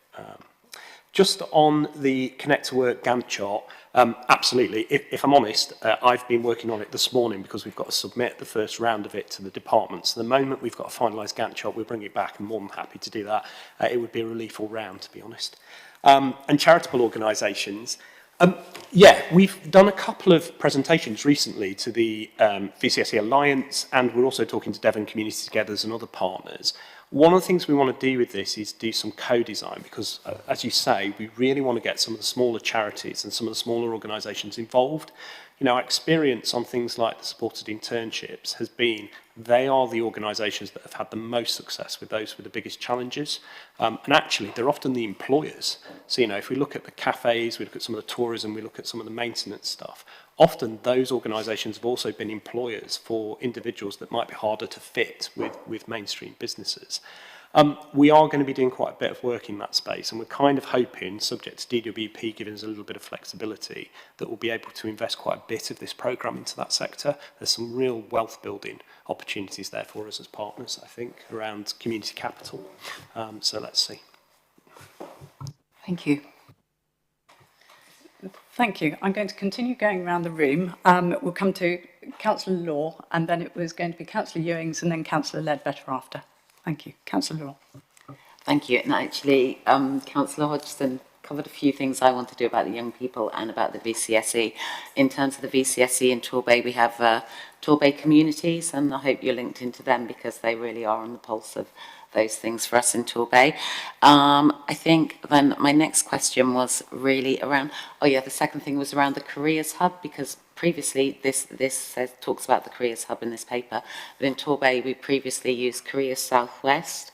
Just on the Connect to Work Gantt chart, absolutely. If I'm honest, I've been working on it this morning because we've got to submit the first round of it to the departments. The moment we've got a finalised Gantt chart, we'll bring it back. I'm more than happy to do that. It would be a relief all round, to be honest. And charitable organisations. We've done a couple of presentations recently to the VCSE Alliance, and we're also talking to Devon Community Togethers and other partners. One of the things we want to do with this is do some co-design because, as you say, we really want to get some of the smaller charities and some of the smaller organisations involved. You know, our experience on things like the supported internships has been they are the organisations that have had the most success with those with the biggest challenges. And actually, they're often the employers. So, you know, if we look at the cafes, we look at some of the tourism, we look at some of the maintenance stuff, often those organisations have also been employers for individuals that might be harder to fit with mainstream businesses. We are going to be doing quite a bit of work in that space, and we're kind of hoping, subject to DWP giving us a little bit of flexibility, that we'll be able to invest quite a bit of this programme into that sector. There's some real wealth building opportunities there for us as partners, I think, around community capital. So let's see. Thank you. Thank you. I'm going to continue going around the room. We'll come to Councillor Law, and then it was going to be Councillor Ewings and then Councillor Ledbetter after. Thank you. Councillor Law. Thank you. And actually, Councillor Hodgson covered a few things I want to do about the young people and about the VCSE. In terms of the VCSE in Torbay, we have Torbay communities, and I hope you're linked into them because they really are on the pulse of those things for us in Torbay. I think then my next question was really around, the second thing was around the careers hub, because previously this talks about the careers hub in this paper, but in Torbay we previously used Careers Southwest,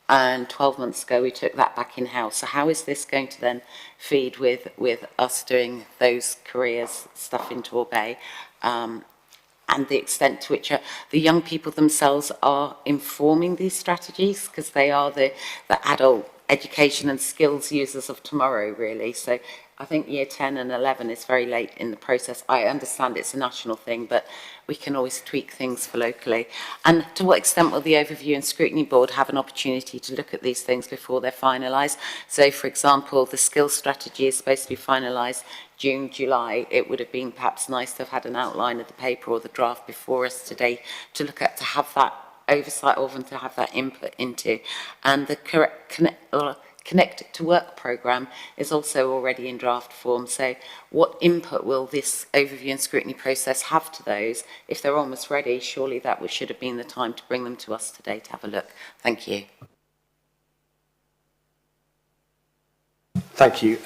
and 12 months ago we took that back in-house. So how is this going to then feed with us doing those careers stuff in Torbay, and the extent to which the young people themselves are informing these strategies, because they are the adult education and skills users of tomorrow, really. So I think year 10 and 11 is very late in the process. I understand it's a national thing, but we can always tweak things for locally. And to what extent will the Overview and Scrutiny Board have an opportunity to look at these things before they're finalised? So, for example, the skills strategy is supposed to be finalised June, July. It would have been perhaps nice to have had an outline of the paper or the draft before us today to look at, to have that oversight of and to have that input into. And the Connect to Work programme is also already in draft form. So what input will this overview and scrutiny process have to those? If they're almost ready, surely that should have been the time to bring them to us today to have a look. Thank you. Thank you.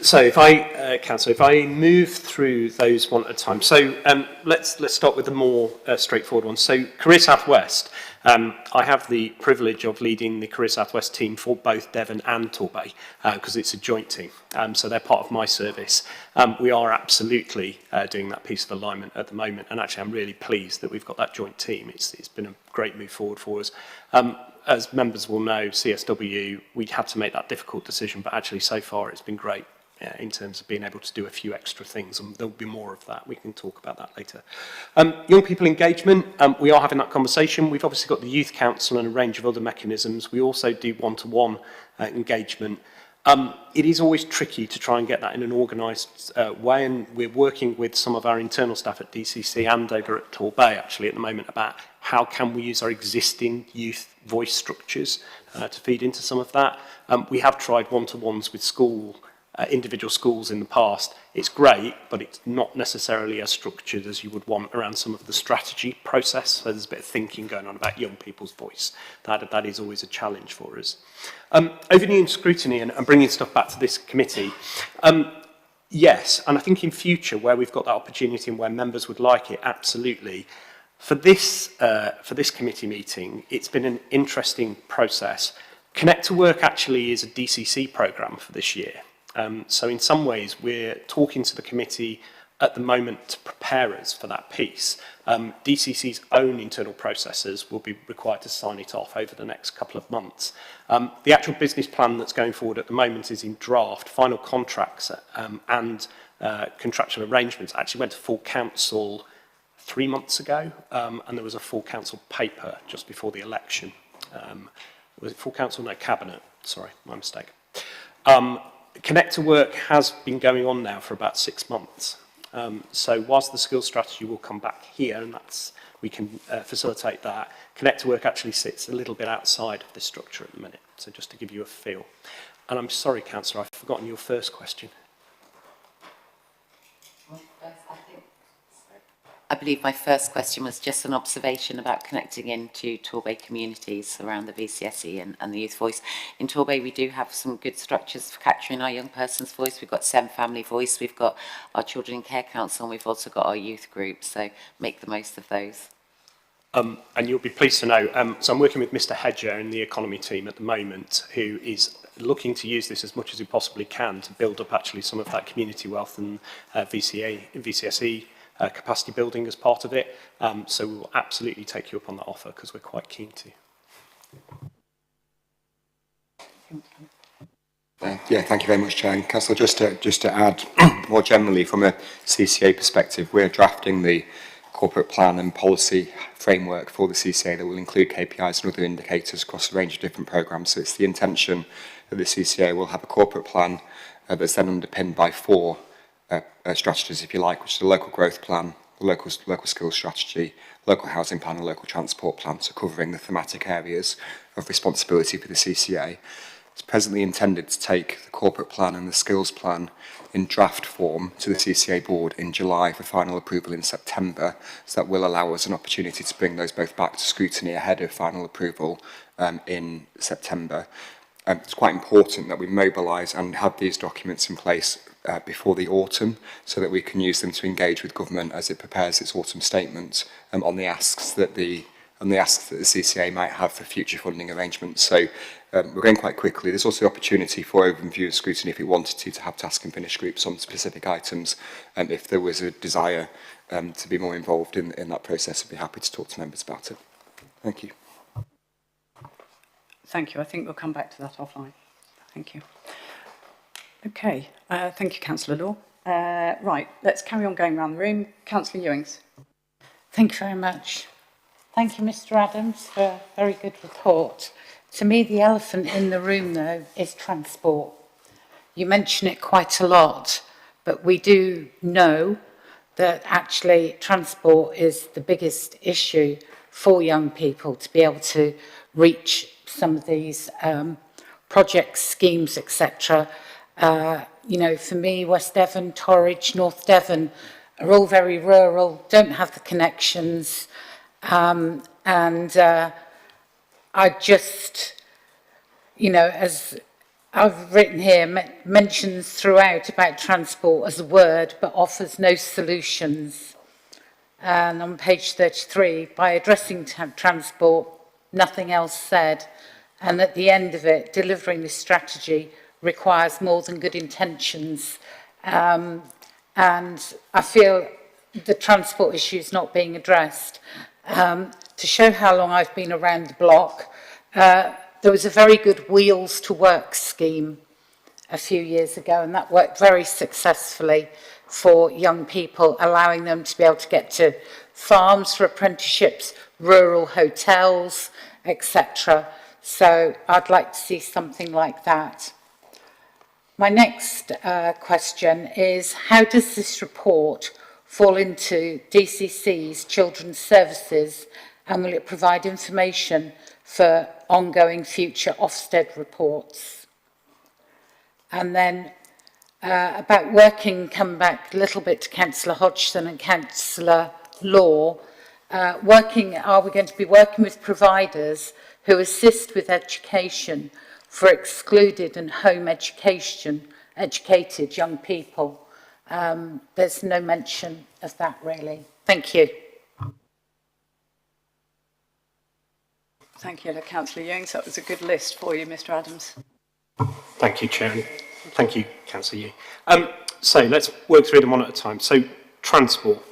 So if I, Councillor, if I move through those one at a time. So let's start with the more straightforward ones. So Career Southwest, I have the privilege of leading the Career Southwest team for both Devon and Torbay, because it's a joint team. So they're part of my service. We are absolutely doing that piece of alignment at the moment, and actually I'm really pleased that we've got that joint team. It's been a great move forward for us. As members will know, CSW, we had to make that difficult decision, but actually so far it's been great. In terms of being able to do a few extra things, and there'll be more of that. We can talk about that later. Young people engagement, we are having that conversation. We've obviously got the Youth Council and a range of other mechanisms. We also do one-to-one engagement. It is always tricky to try and get that in an organised way, and we're working with some of our internal staff at DCC and over at Torbay actually at the moment about how can we use our existing youth voice structures to feed into some of that. We have tried one-to-ones with individual schools in the past. It's great, but it's not necessarily as structured as you would want around some of the strategy process. So there's a bit of thinking going on about young people's voice. That is always a challenge for us. Overview and scrutiny and bringing stuff back to this committee. Yes, and I think in future where we've got that opportunity and where members would like it, absolutely. For this committee meeting, it's been an interesting process. Connect to Work actually is a DCC programme for this year. So in some ways, we're talking to the committee at the moment to prepare us for that piece. DCC's own internal processes will be required to sign it off over the next couple of months. The actual business plan that's going forward at the moment is in draft. Final contracts and contractual arrangements actually went to full council 3 months ago, and there was a full council paper just before the election. Was it full council? No, cabinet. Sorry, my mistake. Connect to Work has been going on now for about 6 months. So whilst the skills strategy will come back here, and we can facilitate that, Connect to Work actually sits a little bit outside of this structure at the minute. So just to give you a feel. And I'm sorry, Councillor, I've forgotten your first question. I believe my first question was just an observation about connecting into Torbay communities around the VCSE and the youth voice. In Torbay, we do have some good structures for capturing our young person's voice. We've got SEM Family Voice, we've got our Children in Care Council, and we've also got our youth group, so make the most of those. And you'll be pleased to know, so I'm working with Mr. Hedger in the economy team at the moment, who is looking to use this as much as he possibly can to build up actually some of that community wealth and VCSE capacity building as part of it. So we will absolutely take you up on that offer because we're quite keen to. Yeah, thank you very much, Chair. And Councillor, just to add more generally from a CCA perspective, we're drafting the corporate plan and policy framework for the CCA that will include KPIs and other indicators across a range of different programmes. So it's the intention that the CCA will have a corporate plan that's then underpinned by 4 strategies, if you like, which is the local growth plan, the local skills strategy, local housing plan and local transport plan, so covering the thematic areas of responsibility for the CCA. It's presently intended to take the corporate plan and the skills plan in draft form to the CCA board in July for final approval in September. So that will allow us an opportunity to bring those both back to scrutiny ahead of final approval in September. It's quite important that we mobilise and have these documents in place before the autumn, so that we can use them to engage with government as it prepares its autumn statement on the asks that the CCA might have for future funding arrangements. So we're going quite quickly. There's also the opportunity for overview and scrutiny, if we wanted to have task and finish groups on specific items. If there was a desire to be more involved in that process, I'd be happy to talk to members about it. Thank you. Thank you. I think we'll come back to that offline. Thank you. Okay. Thank you, Councillor Law. Right. Let's carry on going around the room. Councillor Ewings. Thank you very much. Thank you, Mr. Adams, for a very good report. To me, the elephant in the room, though, is transport. You mention it quite a lot, but we do know that actually transport is the biggest issue for young people to be able to reach some of these projects, schemes, etc. You know, for me, West Devon, Torridge, North Devon are all very rural, don't have the connections, and I just, you know, as I've written here, mentions throughout about transport as a word, but offers no solutions. And on page 33, by addressing transport, nothing else said. And at the end of it, delivering this strategy requires more than good intentions. And I feel the transport issue is not being addressed. To show how long I've been around the block, there was a very good Wheels to Work scheme a few years ago, and that worked very successfully for young people, allowing them to be able to get to farms for apprenticeships, rural hotels, etc. So I'd like to see something like that. My next question is, how does this report fall into DCC's Children's Services, and will it provide information for ongoing future Ofsted reports? And then about working, come back a little bit to Councillor Hodgson and Councillor Law. Are we going to be working with providers who assist with education for excluded and home educated young people? There's no mention of that really. Thank you. Thank you, Councillor Ewings. That was a good list for you, Mr. Adams. Thank you, Chair. Thank you, Councillor Ewing. So let's work through them one at a time. So transport.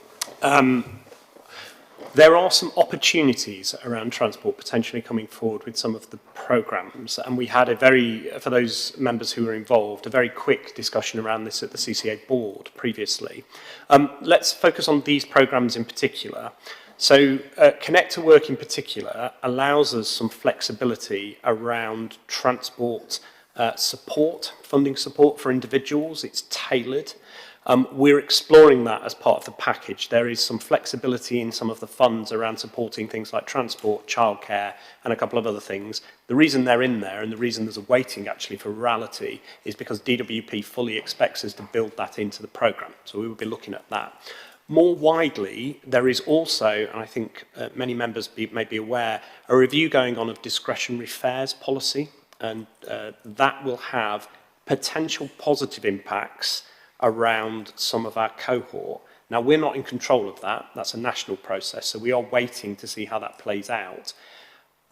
There are some opportunities around transport potentially coming forward with some of the programmes, and we had for those members who were involved, a very quick discussion around this at the CCA board previously. Let's focus on these programmes in particular. So Connect to Work in particular allows us some flexibility around transport support, funding support for individuals. It's tailored. We're exploring that as part of the package. There is some flexibility in some of the funds around supporting things like transport, childcare, and a couple of other things. The reason they're in there, and the reason there's a weighting actually for rurality, is because DWP fully expects us to build that into the programme. So we will be looking at that. More widely, there is also, and I think many members may be aware, a review going on of discretionary fares policy, and that will have potential positive impacts around some of our cohort. Now, we're not in control of that. That's a national process, so we are waiting to see how that plays out.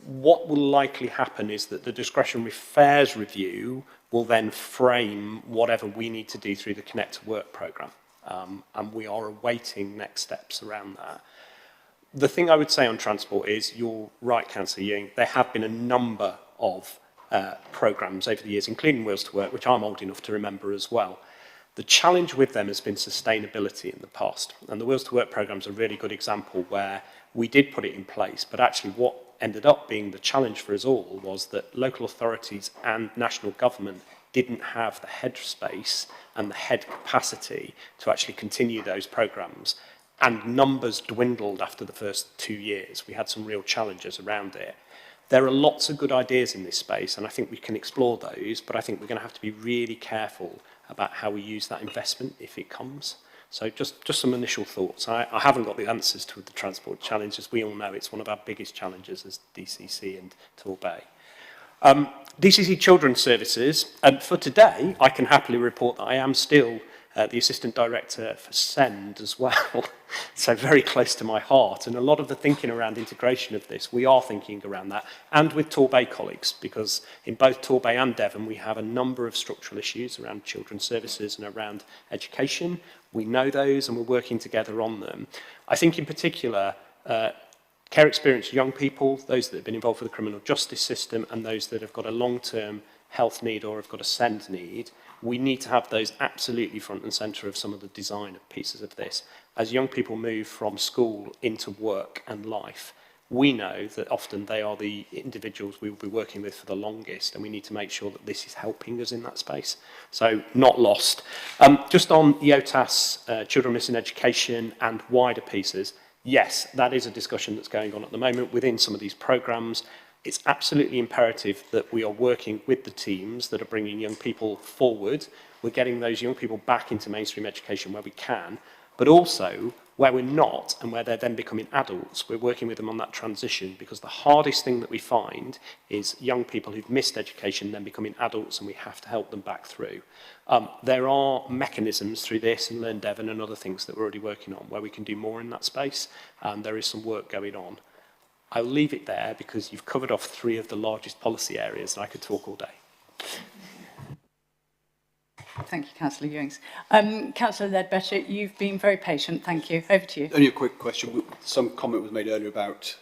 What will likely happen is that the discretionary fares review will then frame whatever we need to do through the Connect to Work programme. And we are awaiting next steps around that. The thing I would say on transport is, you're right, Councillor Ewing, there have been a number of programmes over the years, including Wheels to Work, which I'm old enough to remember as well. The challenge with them has been sustainability in the past. And the Wheels to Work programme is a really good example where we did put it in place, but actually what ended up being the challenge for us all was that local authorities and national government didn't have the head space and the head capacity to actually continue those programmes, and numbers dwindled after the first 2 years. We had some real challenges around it. There are lots of good ideas in this space, and I think we can explore those, but I think we're going to have to be really careful about how we use that investment if it comes. So just some initial thoughts. I haven't got the answers to the transport challenge. As we all know, it's one of our biggest challenges as DCC and Torbay. DCC Children's Services, and for today, I can happily report that I am still the Assistant Director for SEND as well, so very close to my heart. And a lot of the thinking around integration of this, we are thinking around that, and with Torbay colleagues, because in both Torbay and Devon, we have a number of structural issues around children's services and around education. We know those, and we're working together on them. I think in particular, care experienced young people, those that have been involved with the criminal justice system, and those that have got a long-term health need or have got a SEND need, we need to have those absolutely front and centre of some of the design of pieces of this. As young people move from school into work and life, we know that often they are the individuals we will be working with for the longest, and we need to make sure that this is helping us in that space. So, not lost. Just on EOTAS, children missing education and wider pieces, yes, that is a discussion that's going on at the moment within some of these programmes. It's absolutely imperative that we are working with the teams that are bringing young people forward. We're getting those young people back into mainstream education where we can, but also where we're not and where they're then becoming adults, we're working with them on that transition, because the hardest thing that we find is young people who've missed education then becoming adults, and we have to help them back through. There are mechanisms through this and Learn Devon and other things that we're already working on where we can do more in that space, and there is some work going on. I'll leave it there because you've covered off 3 of the largest policy areas, and I could talk all day. Thank you, Councillor Ewings. Councillor Ledbetter, you've been very patient. Thank you. Over to you. Only a quick question. Some comment was made earlier about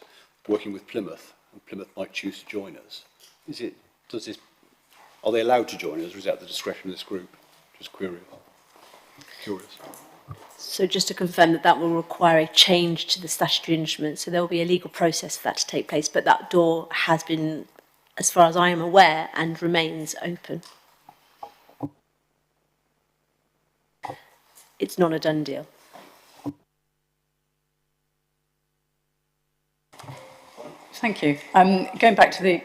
working with Plymouth, and Plymouth might choose to join us. Are they allowed to join us, or is that at the discretion of this group? Just curious. So just to confirm that will require a change to the statutory instrument. So there will be a legal process for that to take place, but that door has been, as far as I am aware, and remains open. It's not a done deal. Thank you. Going back to the...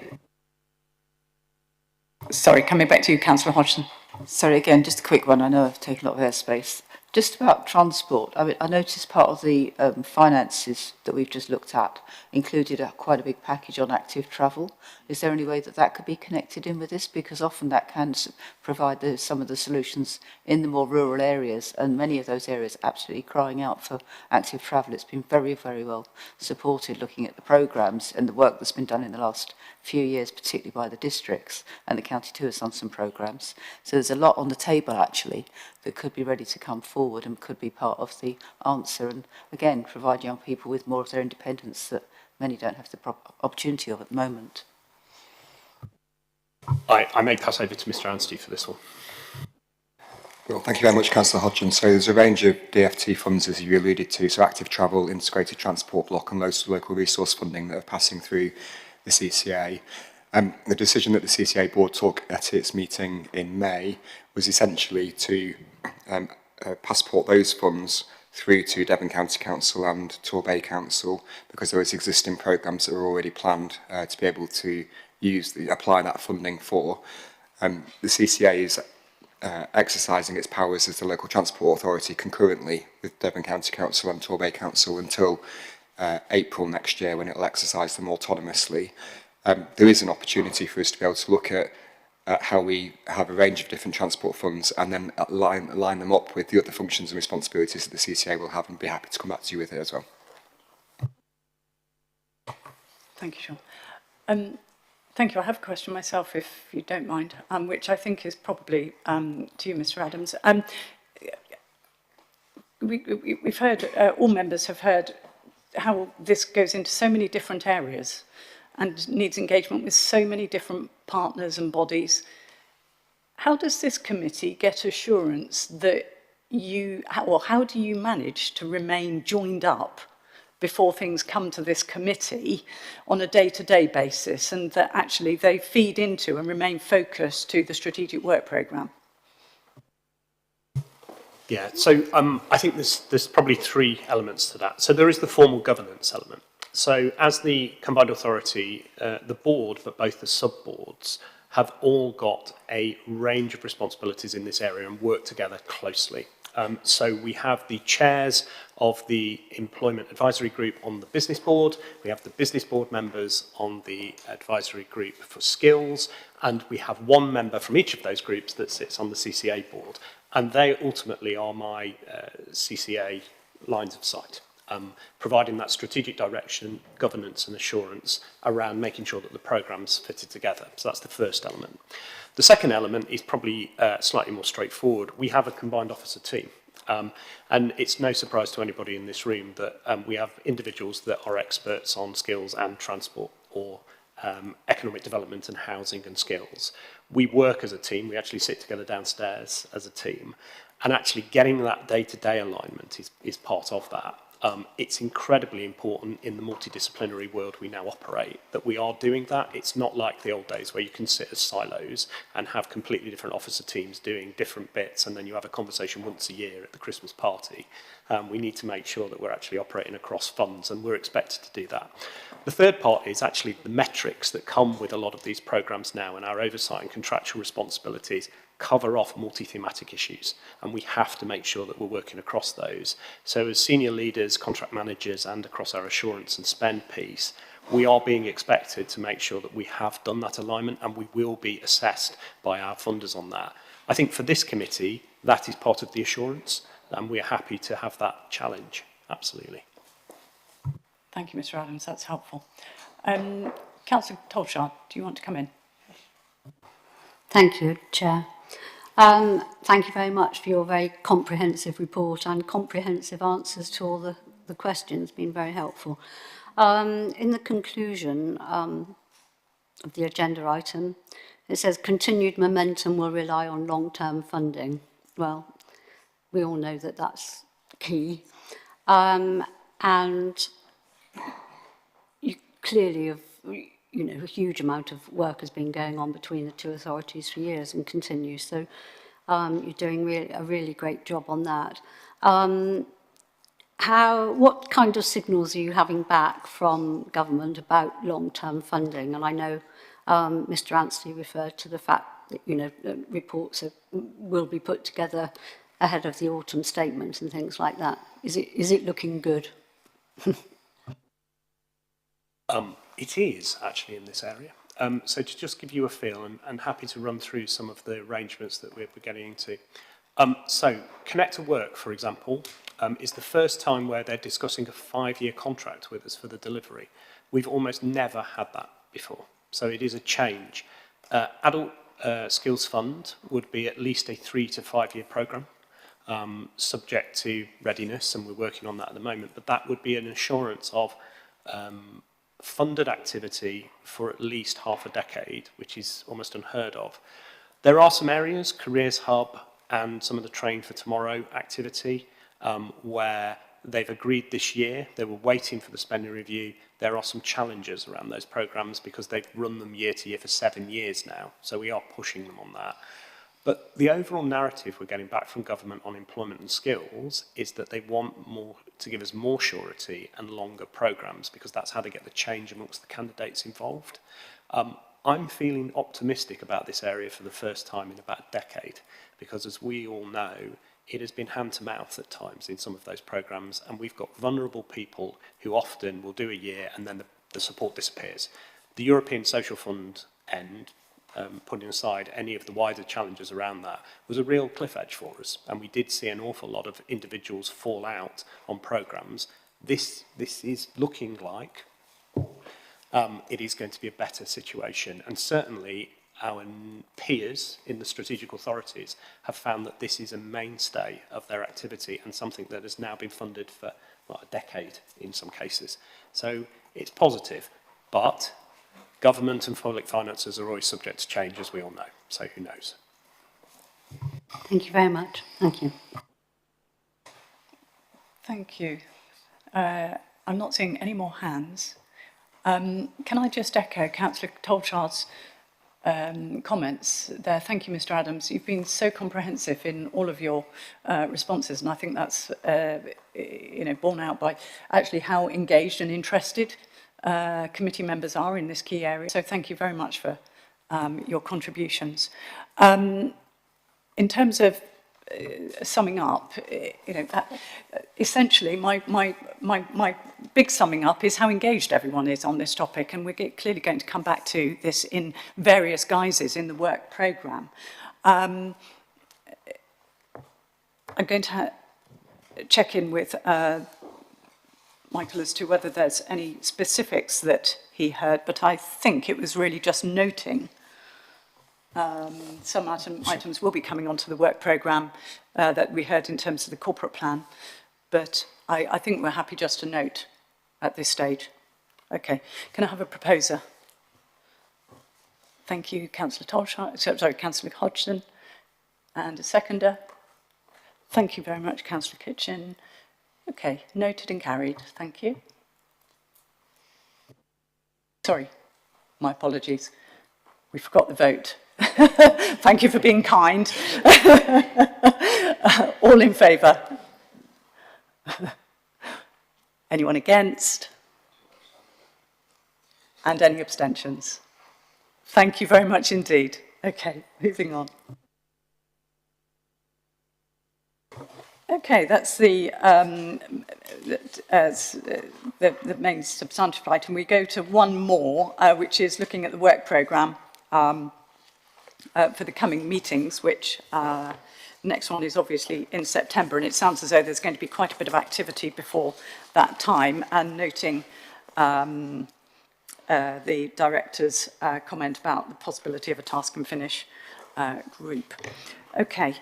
Sorry, coming back to you, Councillor Hodgson. Sorry, again, just a quick one. I know I've taken a lot of airspace. Just about transport, I mean, I noticed part of the finances that we've just looked at included quite a big package on active travel. Is there any way that could be connected in with this? Because often that can provide some of the solutions in the more rural areas, and many of those areas are absolutely crying out for active travel. It's been very, very well supported, looking at the programmes and the work that's been done in the last few years, particularly by the districts, and the County too has done some programmes. So there's a lot on the table actually that could be ready to come forward and could be part of the answer, and again provide young people with more of their independence that many don't have the opportunity of at the moment. I may pass over to Mr Anstey for this one. Well, thank you very much, Councillor Hodgson. So there's a range of DFT funds, as you alluded to, so active travel, integrated transport block and local resource funding that are passing through the CCA. The decision that the CCA board took at its meeting in May was essentially to passport those funds through to Devon County Council and Torbay Council, because there was existing programmes that were already planned to be able to apply that funding for. The CCA is exercising its powers as the local transport authority concurrently with Devon County Council and Torbay Council until April next year, when it will exercise them autonomously. There is an opportunity for us to be able to look at how we have a range of different transport funds and then line them up with the other functions and responsibilities that the CCA will have, and be happy to come back to you with it as well. Thank you, Sean. Thank you. I have a question myself, if you don't mind, which I think is probably to you, Mr Adams. We've heard, all members have heard how this goes into so many different areas and needs engagement with so many different partners and bodies. How does this committee get assurance that how do you manage to remain joined up before things come to this committee on a day-to-day basis, and that actually they feed into and remain focused to the strategic work programme? Yeah, so I think there's probably 3 elements to that. So there is the formal governance element. So as the combined authority, the board, but both the sub-boards, have all got a range of responsibilities in this area and work together closely. So we have the chairs of the employment advisory group on the business board, we have the business board members on the advisory group for skills, and we have one member from each of those groups that sits on the CCA board. And they ultimately are my CCA lines of sight, providing that strategic direction, governance and assurance around making sure that the programme's fitted together. So that's the first element. The second element is probably slightly more straightforward. We have a combined officer team. And it's no surprise to anybody in this room that we have individuals that are experts on skills and transport or economic development and housing and skills. We work as a team, we actually sit together downstairs as a team, and actually getting that day-to-day alignment is part of that. It's incredibly important in the multidisciplinary world we now operate that we are doing that. It's not like the old days where you can sit as silos and have completely different officer teams doing different bits and then you have a conversation once a year at the Christmas party. We need to make sure that we're actually operating across funds and we're expected to do that. The third part is actually the metrics that come with a lot of these programmes now, and our oversight and contractual responsibilities cover off multi-thematic issues, and we have to make sure that we're working across those. So as senior leaders, contract managers, and across our assurance and spend piece, we are being expected to make sure that we have done that alignment, and we will be assessed by our funders on that. I think for this committee, that is part of the assurance, and we are happy to have that challenge, absolutely. Thank you, Mr Adams, that's helpful. Councillor Tolchard, do you want to come in? Thank you, Chair. Thank you very much for your very comprehensive report and comprehensive answers to all the questions, been very helpful. In the conclusion of the agenda item, it says continued momentum will rely on long-term funding. Well, we all know that that's key. And you clearly have, you know, a huge amount of work has been going on between the two authorities for years and continues. So you're doing a really great job on that. What kind of signals are you having back from government about long-term funding? And I know Mr Anstey referred to the fact that, you know, reports will be put together ahead of the autumn statement and things like that. Is it looking good? It is actually in this area. So to just give you a feel, and happy to run through some of the arrangements that we're getting into. So Connect to Work, for example, is the first time where they're discussing a 5-year contract with us for the delivery. We've almost never had that before. So it is a change. Adult Skills Fund would be at least a 3 to 5 year programme, subject to readiness, and we're working on that at the moment, but that would be an assurance of funded activity for at least half a decade, which is almost unheard of. There are some areas, Careers Hub and some of the Train for Tomorrow activity, where they've agreed this year, they were waiting for the spending review. There are some challenges around those programmes because they've run them year to year for 7 years now, so we are pushing them on that. But the overall narrative we're getting back from government on employment and skills is that they want more to give us more surety and longer programmes because that's how they get the change amongst the candidates involved. I'm feeling optimistic about this area for the first time in about a decade because, as we all know, it has been hand to mouth at times in some of those programmes, and we've got vulnerable people who often will do a year and then the support disappears. The European Social Fund end, putting aside any of the wider challenges around that, was a real cliff edge for us, and we did see an awful lot of individuals fall out on programmes. This is looking like it is going to be a better situation, and certainly our peers in the strategic authorities have found that this is a mainstay of their activity and something that has now been funded for a decade in some cases. So it's positive, but government and public finances are always subject to change, as we all know, so who knows? Thank you very much. Thank you. Thank you. I'm not seeing any more hands. Can I just echo Councillor Tolchard's comments there. Thank you, Mr. Adams. You've been so comprehensive in all of your responses, and I think that's borne out by actually how engaged and interested committee members are in this key area. So thank you very much for your contributions. In terms of summing up, essentially my big summing up is how engaged everyone is on this topic, and we're clearly going to come back to this in various guises in the work programme. I'm going to check in with Michael as to whether there's any specifics that he heard, but I think it was really just noting some items will be coming onto the work programme that we heard in terms of the corporate plan, but I think we're happy just to note at this stage. Okay, can I have a proposer? Thank you, Councillor Councillor Hodgson, and a seconder. Thank you very much, Councillor Kitchen. Okay, noted and carried. Thank you. Sorry, my apologies. We forgot the vote. Thank you for being kind. All in favour? Anyone against? And any abstentions? Thank you very much indeed. Okay, moving on. Okay, that's the main substantive item. We go to one more, which is looking at the work programme for the coming meetings, which next one is obviously in September, and it sounds as though there's going to be quite a bit of activity before that time, and noting the director's comment about the possibility of a task and finish group. Okay.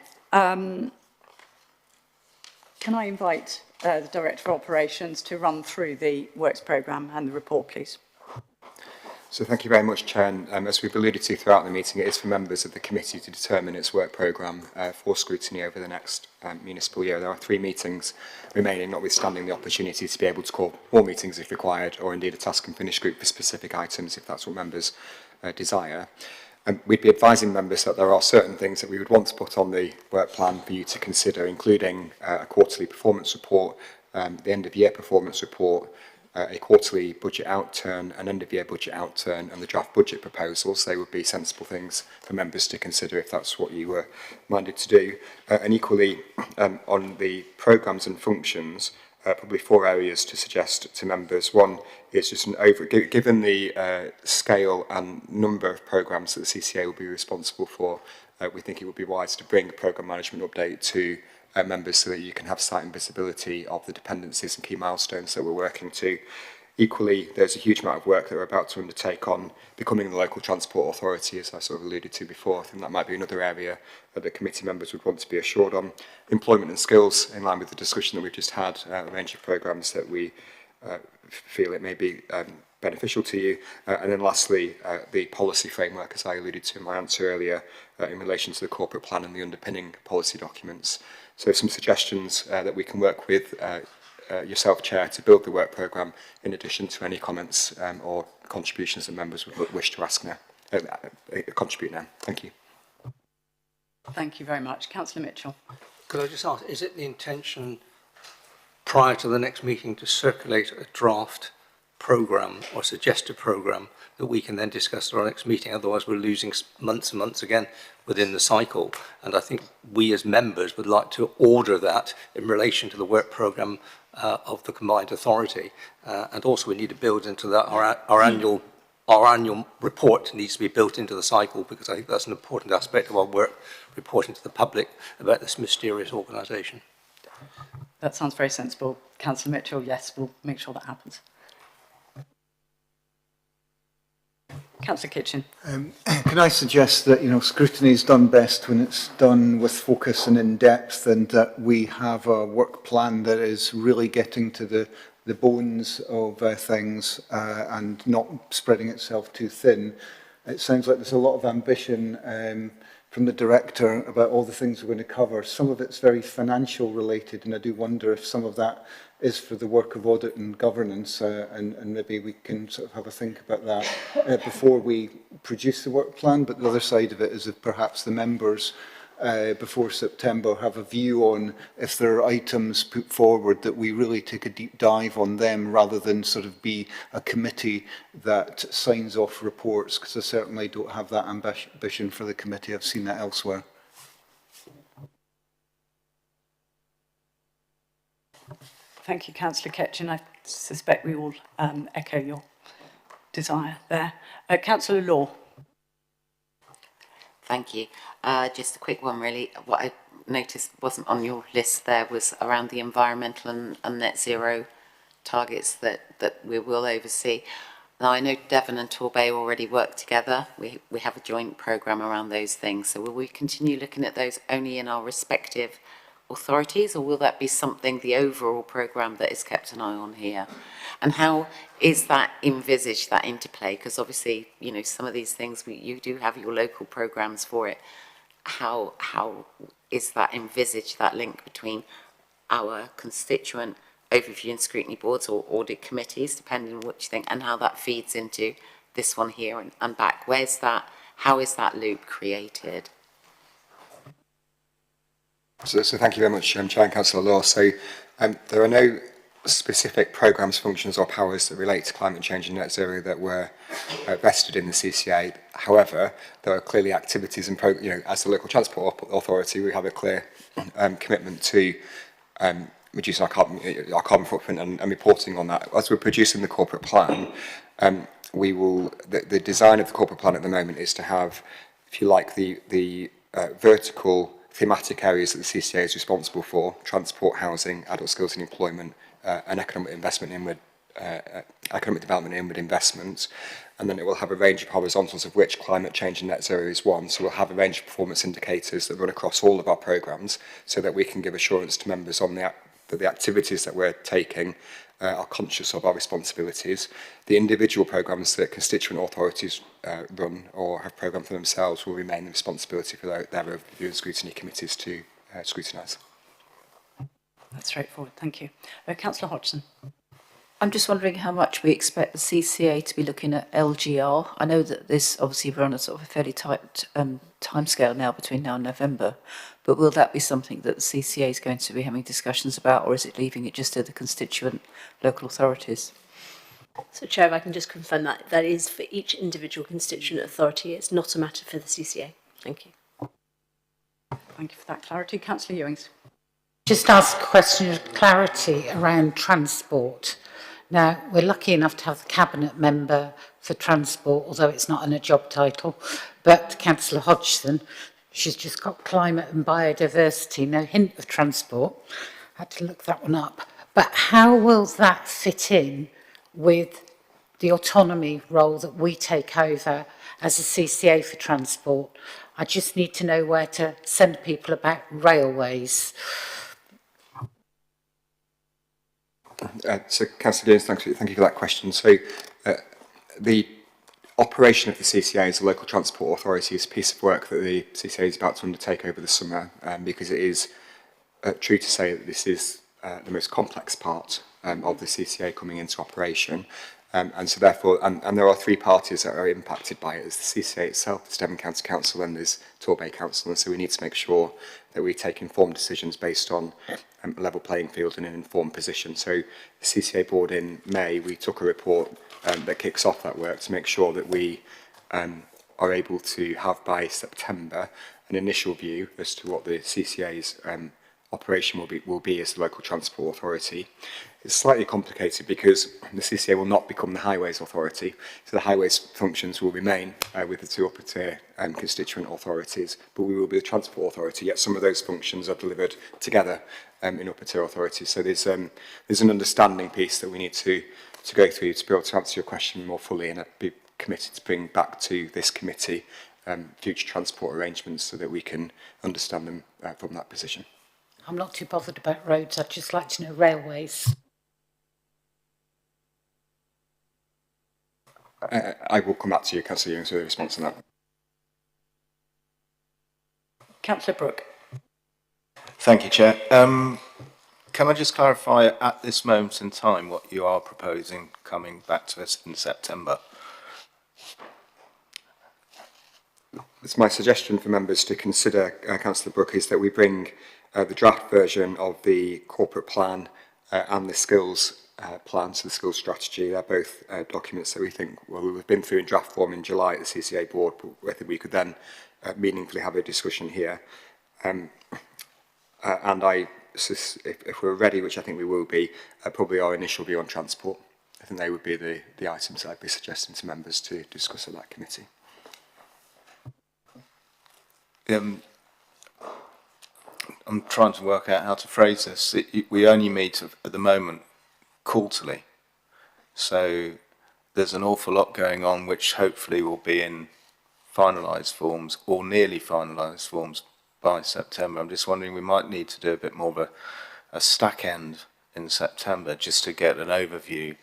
Can I invite the Director of Operations to run through the works programme and the report, please? So thank you very much, Chair. And as we've alluded to throughout the meeting, it is for members of the committee to determine its work programme for scrutiny over the next municipal year. There are 3 meetings remaining, notwithstanding the opportunity to be able to call more meetings if required, or indeed a task and finish group for specific items if that's what members desire. We'd be advising members that there are certain things that we would want to put on the work plan for you to consider, including a quarterly performance report, the end-of-year performance report, a quarterly budget outturn, an end-of-year budget outturn, and the draft budget proposals. They would be sensible things for members to consider if that's what you were minded to do. And equally, on the programmes and functions, probably 4 areas to suggest to members. One is just given the scale and number of programmes that the CCA will be responsible for, we think it would be wise to bring a programme management update to members so that you can have sight and visibility of the dependencies and key milestones that we're working to. Equally, there's a huge amount of work that we're about to undertake on becoming the local transport authority, as I sort of alluded to before. I think that might be another area that the committee members would want to be assured on. Employment and skills, in line with the discussion that we've just had, a range of programmes that we feel it may be beneficial to you. And then lastly, the policy framework, as I alluded to in my answer earlier, in relation to the corporate plan and the underpinning policy documents. So some suggestions that we can work with yourself, Chair, to build the work programme, in addition to any comments or contributions that members would wish to ask now, contribute now. Thank you. Thank you very much. Councillor Mitchell. Could I just ask, is it the intention prior to the next meeting to circulate a draft programme or suggested programme that we can then discuss at our next meeting? Otherwise we're losing months and months again within the cycle, and I think we as members would like to order that in relation to the work programme of the combined authority, and also we need to build into that our annual report needs to be built into the cycle, because I think that's an important aspect of our work, reporting to the public about this mysterious organisation. That sounds very sensible, Councillor Mitchell. Yes, we'll make sure that happens. Councillor Kitchen. Can I suggest that, scrutiny is done best when it's done with focus and in depth, and that we have a work plan that is really getting to the bones of things and not spreading itself too thin. It sounds like there's a lot of ambition from the director about all the things we're going to cover. Some of it's very financial related, and I do wonder if some of that is for the work of audit and governance, and maybe we can sort of have a think about that before we produce the work plan. But the other side of it is if perhaps the members before September have a view on if there are items put forward that we really take a deep dive on them rather than sort of be a committee that signs off reports, because I certainly don't have that ambition for the committee. I've seen that elsewhere. Thank you, Councillor Ketchin. I suspect we all echo your desire there. Councillor Law. Thank you. Just a quick one, really. What I noticed wasn't on your list there was around the environmental and net zero targets that we will oversee. Now, I know Devon and Torbay already work together. We have a joint programme around those things. So will we continue looking at those only in our respective authorities, or will that be something, the overall programme, that is kept an eye on here? And how is that envisaged, that interplay? Because obviously, you know, some of these things, you do have your local programmes for it. How is that envisaged, that link between our constituent overview and scrutiny boards or audit committees, depending on what you think, and how that feeds into this one here and back? Where's that, how is that loop created? So thank you very much, Chair and Councillor Law. So there are no specific programmes, functions or powers that relate to climate change and net zero that were vested in the CCA. However, there are clearly activities and, as the local transport authority, we have a clear commitment to reducing our carbon footprint and reporting on that. As we're producing the corporate plan, the design of the corporate plan at the moment is to have, if you like, the vertical thematic areas that the CCA is responsible for: transport, housing, adult skills and employment, and economic development inward investment. And then it will have a range of horizontals, of which climate change and net zero is one. So we'll have a range of performance indicators that run across all of our programmes, so that we can give assurance to members on that the activities that we're taking are conscious of our responsibilities. The individual programmes that constituent authorities run or have programmed for themselves will remain the responsibility for their overview and scrutiny committees to scrutinise. That's straightforward, thank you. Councillor Hodgson. I'm just wondering how much we expect the CCA to be looking at LGR. I know that this obviously we're on a sort of a fairly tight timescale now between now and November, but will that be something that the CCA is going to be having discussions about, or is it leaving it just to the constituent local authorities? So, Chair, if I can just confirm that that is for each individual constituent authority. It's not a matter for the CCA. Thank you. Thank you for that clarity. Councillor Ewings. Just ask a question of clarity around transport. Now, we're lucky enough to have the Cabinet member for transport, although it's not in a job title, but Councillor Hodgson, she's just got climate and biodiversity, no hint of transport. I had to look that one up. But how will that fit in with the autonomy role that we take over as a CCA for transport? I just need to know where to send people about railways. So, Councillor Jones, thank you for that question. So, the operation of the CCA as a local transport authority is a piece of work that the CCA is about to undertake over the summer, because it is true to say that this is the most complex part of the CCA coming into operation. And so therefore, and there are three parties that are impacted by it. There's the CCA itself, there's Devon County Council, and there's Torbay Council. And so we need to make sure that we take informed decisions based on a level playing field and an informed position. So the CCA board in May, we took a report that kicks off that work to make sure that we are able to have by September an initial view as to what the CCA's operation will be as the local transport authority. It's slightly complicated because the CCA will not become the highways authority, so the highways functions will remain with the two upper tier constituent authorities, but we will be the transport authority, yet some of those functions are delivered together in upper tier authorities. So there's an understanding piece that we need to go through to be able to answer your question more fully, and I'd be committed to bring back to this committee future transport arrangements so that we can understand them from that position. I'm not too bothered about roads, I'd just like to know railways. I will come back to you, Councillor Ewings, with a response on that. Councillor Brooke. Thank you, Chair. Can I just clarify at this moment in time what you are proposing coming back to us in September? It's my suggestion for members to consider, Councillor Brooke, is that we bring the draft version of the corporate plan and the skills plan, so the skills strategy. They're both documents that we think, well, we've been through in draft form in July at the CCA board, but whether we could then meaningfully have a discussion here. And if we're ready, which I think we will be, probably our initial view on transport. I think they would be the items that I'd be suggesting to members to discuss at that committee. I'm trying to work out how to phrase this. We only meet at the moment quarterly, so there's an awful lot going on which hopefully will be in finalised forms or nearly finalised forms by September. I'm just wondering, we might need to do a bit more of a stack end in September just to get an overview.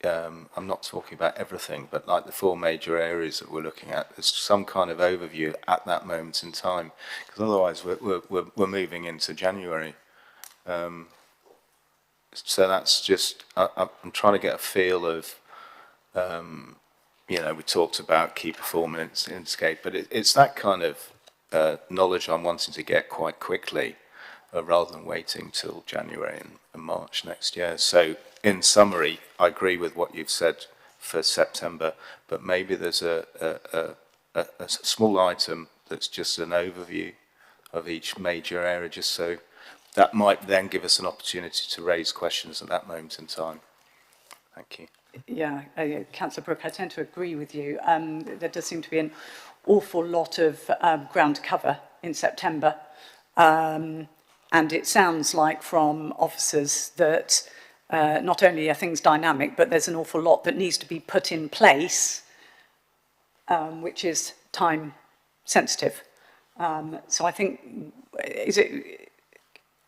I'm not talking about everything, but like the 4 major areas that we're looking at, there's some kind of overview at that moment in time, because otherwise we're moving into January. So that's just, I'm trying to get a feel of, you know, we talked about key performance indicate, but it's that kind of knowledge I'm wanting to get quite quickly, rather than waiting till January and March next year. So in summary, I agree with what you've said for September, but maybe there's a small item that's just an overview of each major area, just so that might then give us an opportunity to raise questions at that moment in time. Thank you. Yeah, Councillor Brooke, I tend to agree with you. There does seem to be an awful lot of ground to cover in September. And it sounds like from officers that not only are things dynamic, but there's an awful lot that needs to be put in place, which is time sensitive. So I think,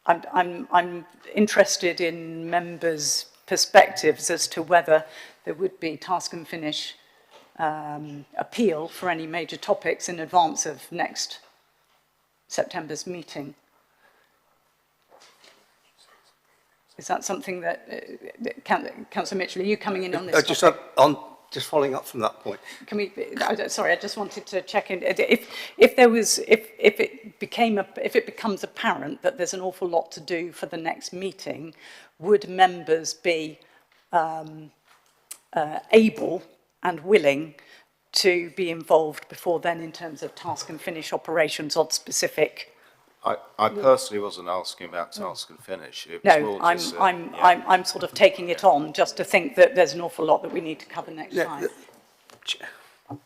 I'm interested in members' perspectives as to whether there would be task and finish appeal for any major topics in advance of next September's meeting. Is that something that, Councillor Mitchell, are you coming in on this? Just following up from that point. Can we? Sorry, I just wanted to check in. If it becomes apparent that there's an awful lot to do for the next meeting, would members be able and willing to be involved before then in terms of task and finish operations on specific? I personally wasn't asking about task and finish. It was No, more just, I'm sort of taking it on just to think that there's an awful lot that we need to cover next time.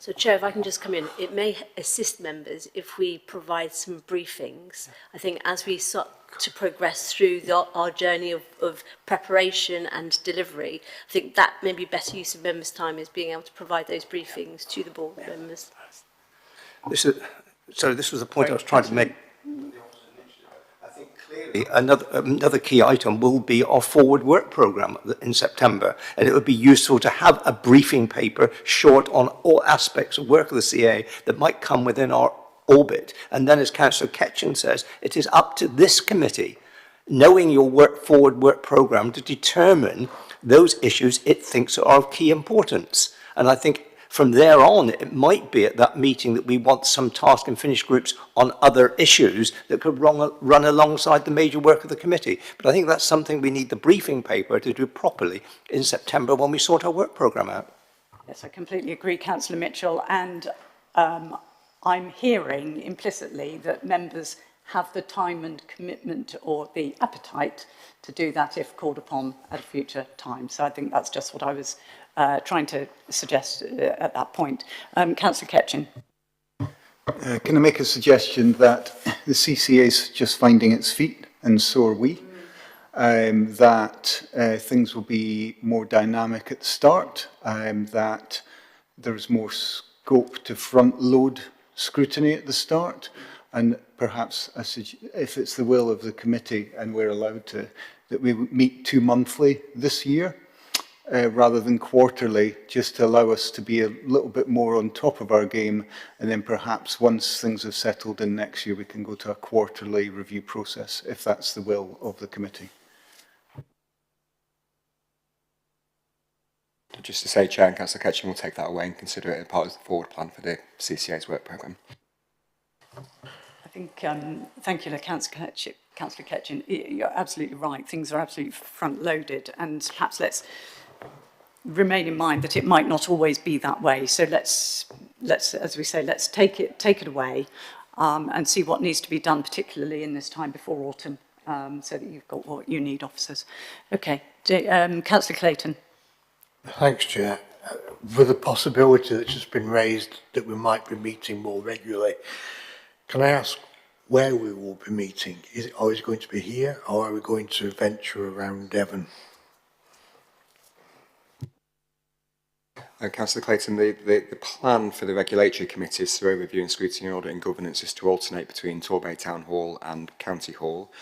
So, Chair, if I can just come in, it may assist members if we provide some briefings. I think as we start to progress through our journey of preparation and delivery, I think that may be better use of members' time is being able to provide those briefings to the board members. This was a point I was trying to make. Another key item will be our forward work programme in September, and it would be useful to have a briefing paper short on all aspects of work of the CA that might come within our orbit. And then, as Councillor Ketchen says, it is up to this committee, knowing your forward work programme, to determine those issues it thinks are of key importance. And I think from there on, it might be at that meeting that we want some task and finish groups on other issues that could run alongside the major work of the committee. But I think that's something we need the briefing paper to do properly in September when we sort our work programme out. Yes, I completely agree, Councillor Mitchell. And I'm hearing implicitly that members have the time and commitment or the appetite to do that if called upon at a future time. So I think that's just what I was trying to suggest at that point. Councillor Ketchen. Can I make a suggestion that the CCA is just finding its feet, and so are we, that things will be more dynamic at the start, that there's more scope to front load scrutiny at the start, and perhaps if it's the will of the committee and we're allowed to, that we meet 2 monthly this year. rather than quarterly, just to allow us to be a little bit more on top of our game, and then perhaps once things have settled in next year, we can go to a quarterly review process, if that's the will of the committee. Just to say, Chair and Councillor Ketchum will take that away and consider it as part of the forward plan for the CCA's work programme. I think, thank you, Councillor Ketchum. You're absolutely right. Things are absolutely front-loaded, and perhaps let's remain in mind that it might not always be that way. So let's as we say, let's take it away and see what needs to be done, particularly in this time before autumn, so that you've got what you need, officers. Okay, Councillor Clayton. Thanks, Chair. With the possibility that's just been raised that we might be meeting more regularly, can I ask where we will be meeting? Is it always going to be here, or are we going to venture around Devon? Councillor Clayton, the plan for the regulatory committees through overview and scrutiny and audit and governance is to alternate between Torbay Town Hall and County Hall.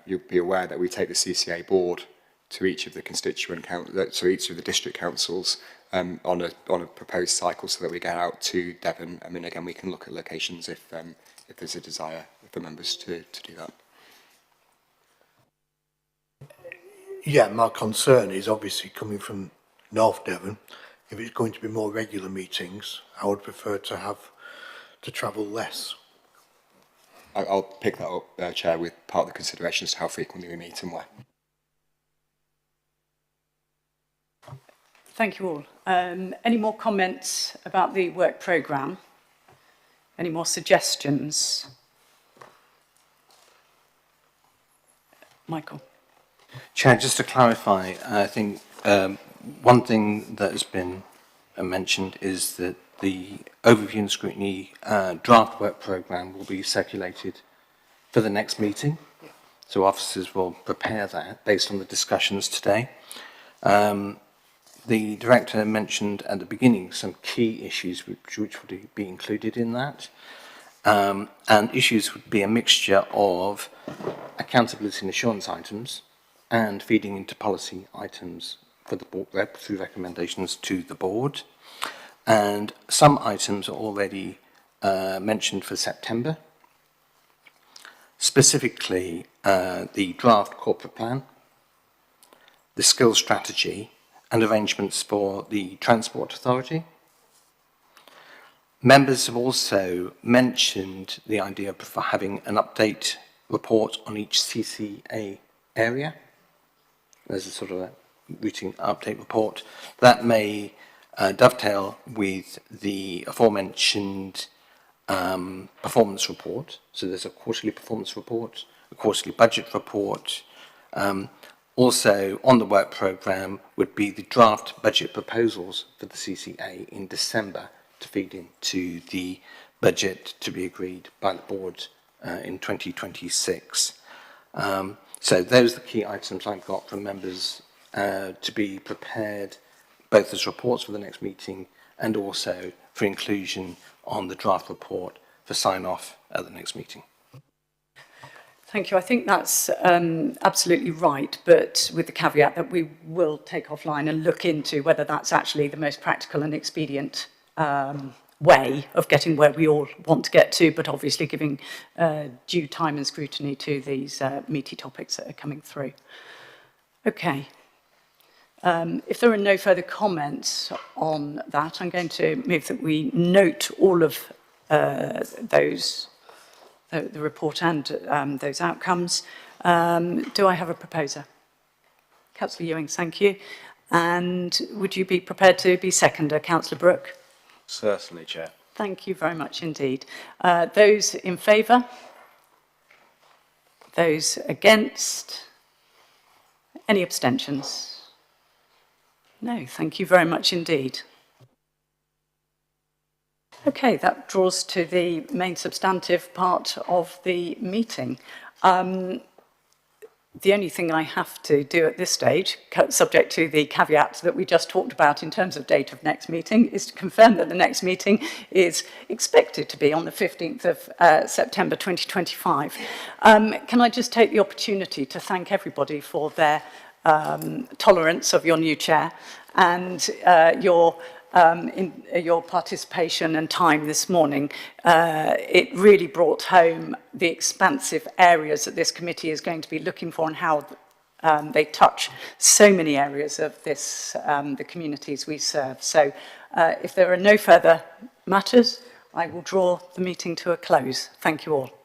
You'll be aware that we take the CCA board to each of the each of the district councils on a proposed cycle, so that we get out to Devon. I mean, again, we can look at locations if there's a desire for members to do that. Yeah, my concern is obviously coming from North Devon. If it's going to be more regular meetings, I would prefer to travel less. I'll pick that up, Chair, with part of the considerations to how frequently we meet and where. Thank you all. Any more comments about the work programme? Any more suggestions? Michael. Chair, just to clarify, I think one thing that has been mentioned is that the overview and scrutiny draft work programme will be circulated for the next meeting. Yeah. So officers will prepare that based on the discussions today. The Director mentioned at the beginning some key issues which would be included in that. And issues would be a mixture of accountability and assurance items and feeding into policy items for the board through recommendations to the board. And some items are already mentioned for September. Specifically, the draft corporate plan, the skills strategy, and arrangements for the Transport Authority. Members have also mentioned the idea of having an update report on each CCA area. There's a sort of a routine update report that may dovetail with the aforementioned performance report. So there's a quarterly performance report, a quarterly budget report. Also on the work programme would be the draft budget proposals for the CCA in December to feed into the budget to be agreed by the board in 2026. So those are the key items I've got from members to be prepared both as reports for the next meeting and also for inclusion on the draft report for sign-off at the next meeting. Thank you. I think that's absolutely right, but with the caveat that we will take offline and look into whether that's actually the most practical and expedient way of getting where we all want to get to, but obviously giving due time and scrutiny to these meaty topics that are coming through. Okay. If there are no further comments on that, I'm going to move that we note all of those, the report and those outcomes. Do I have a proposer? Councillor Ewing, thank you. And would you be prepared to be seconder, Councillor Brooke? Certainly, Chair. Thank you very much indeed. Those in favour? Those against? Any abstentions? No, thank you very much indeed. Okay, that draws to the main substantive part of the meeting. The only thing I have to do at this stage, subject to the caveat that we just talked about in terms of date of next meeting, is to confirm that the next meeting is expected to be on the 15th of September 2025. Can I just take the opportunity to thank everybody for their tolerance of your new chair and your participation and time this morning. It really brought home the expansive areas that this committee is going to be looking for and how they touch so many areas of this, the communities we serve. So if there are no further matters, I will draw the meeting to a close. Thank you all.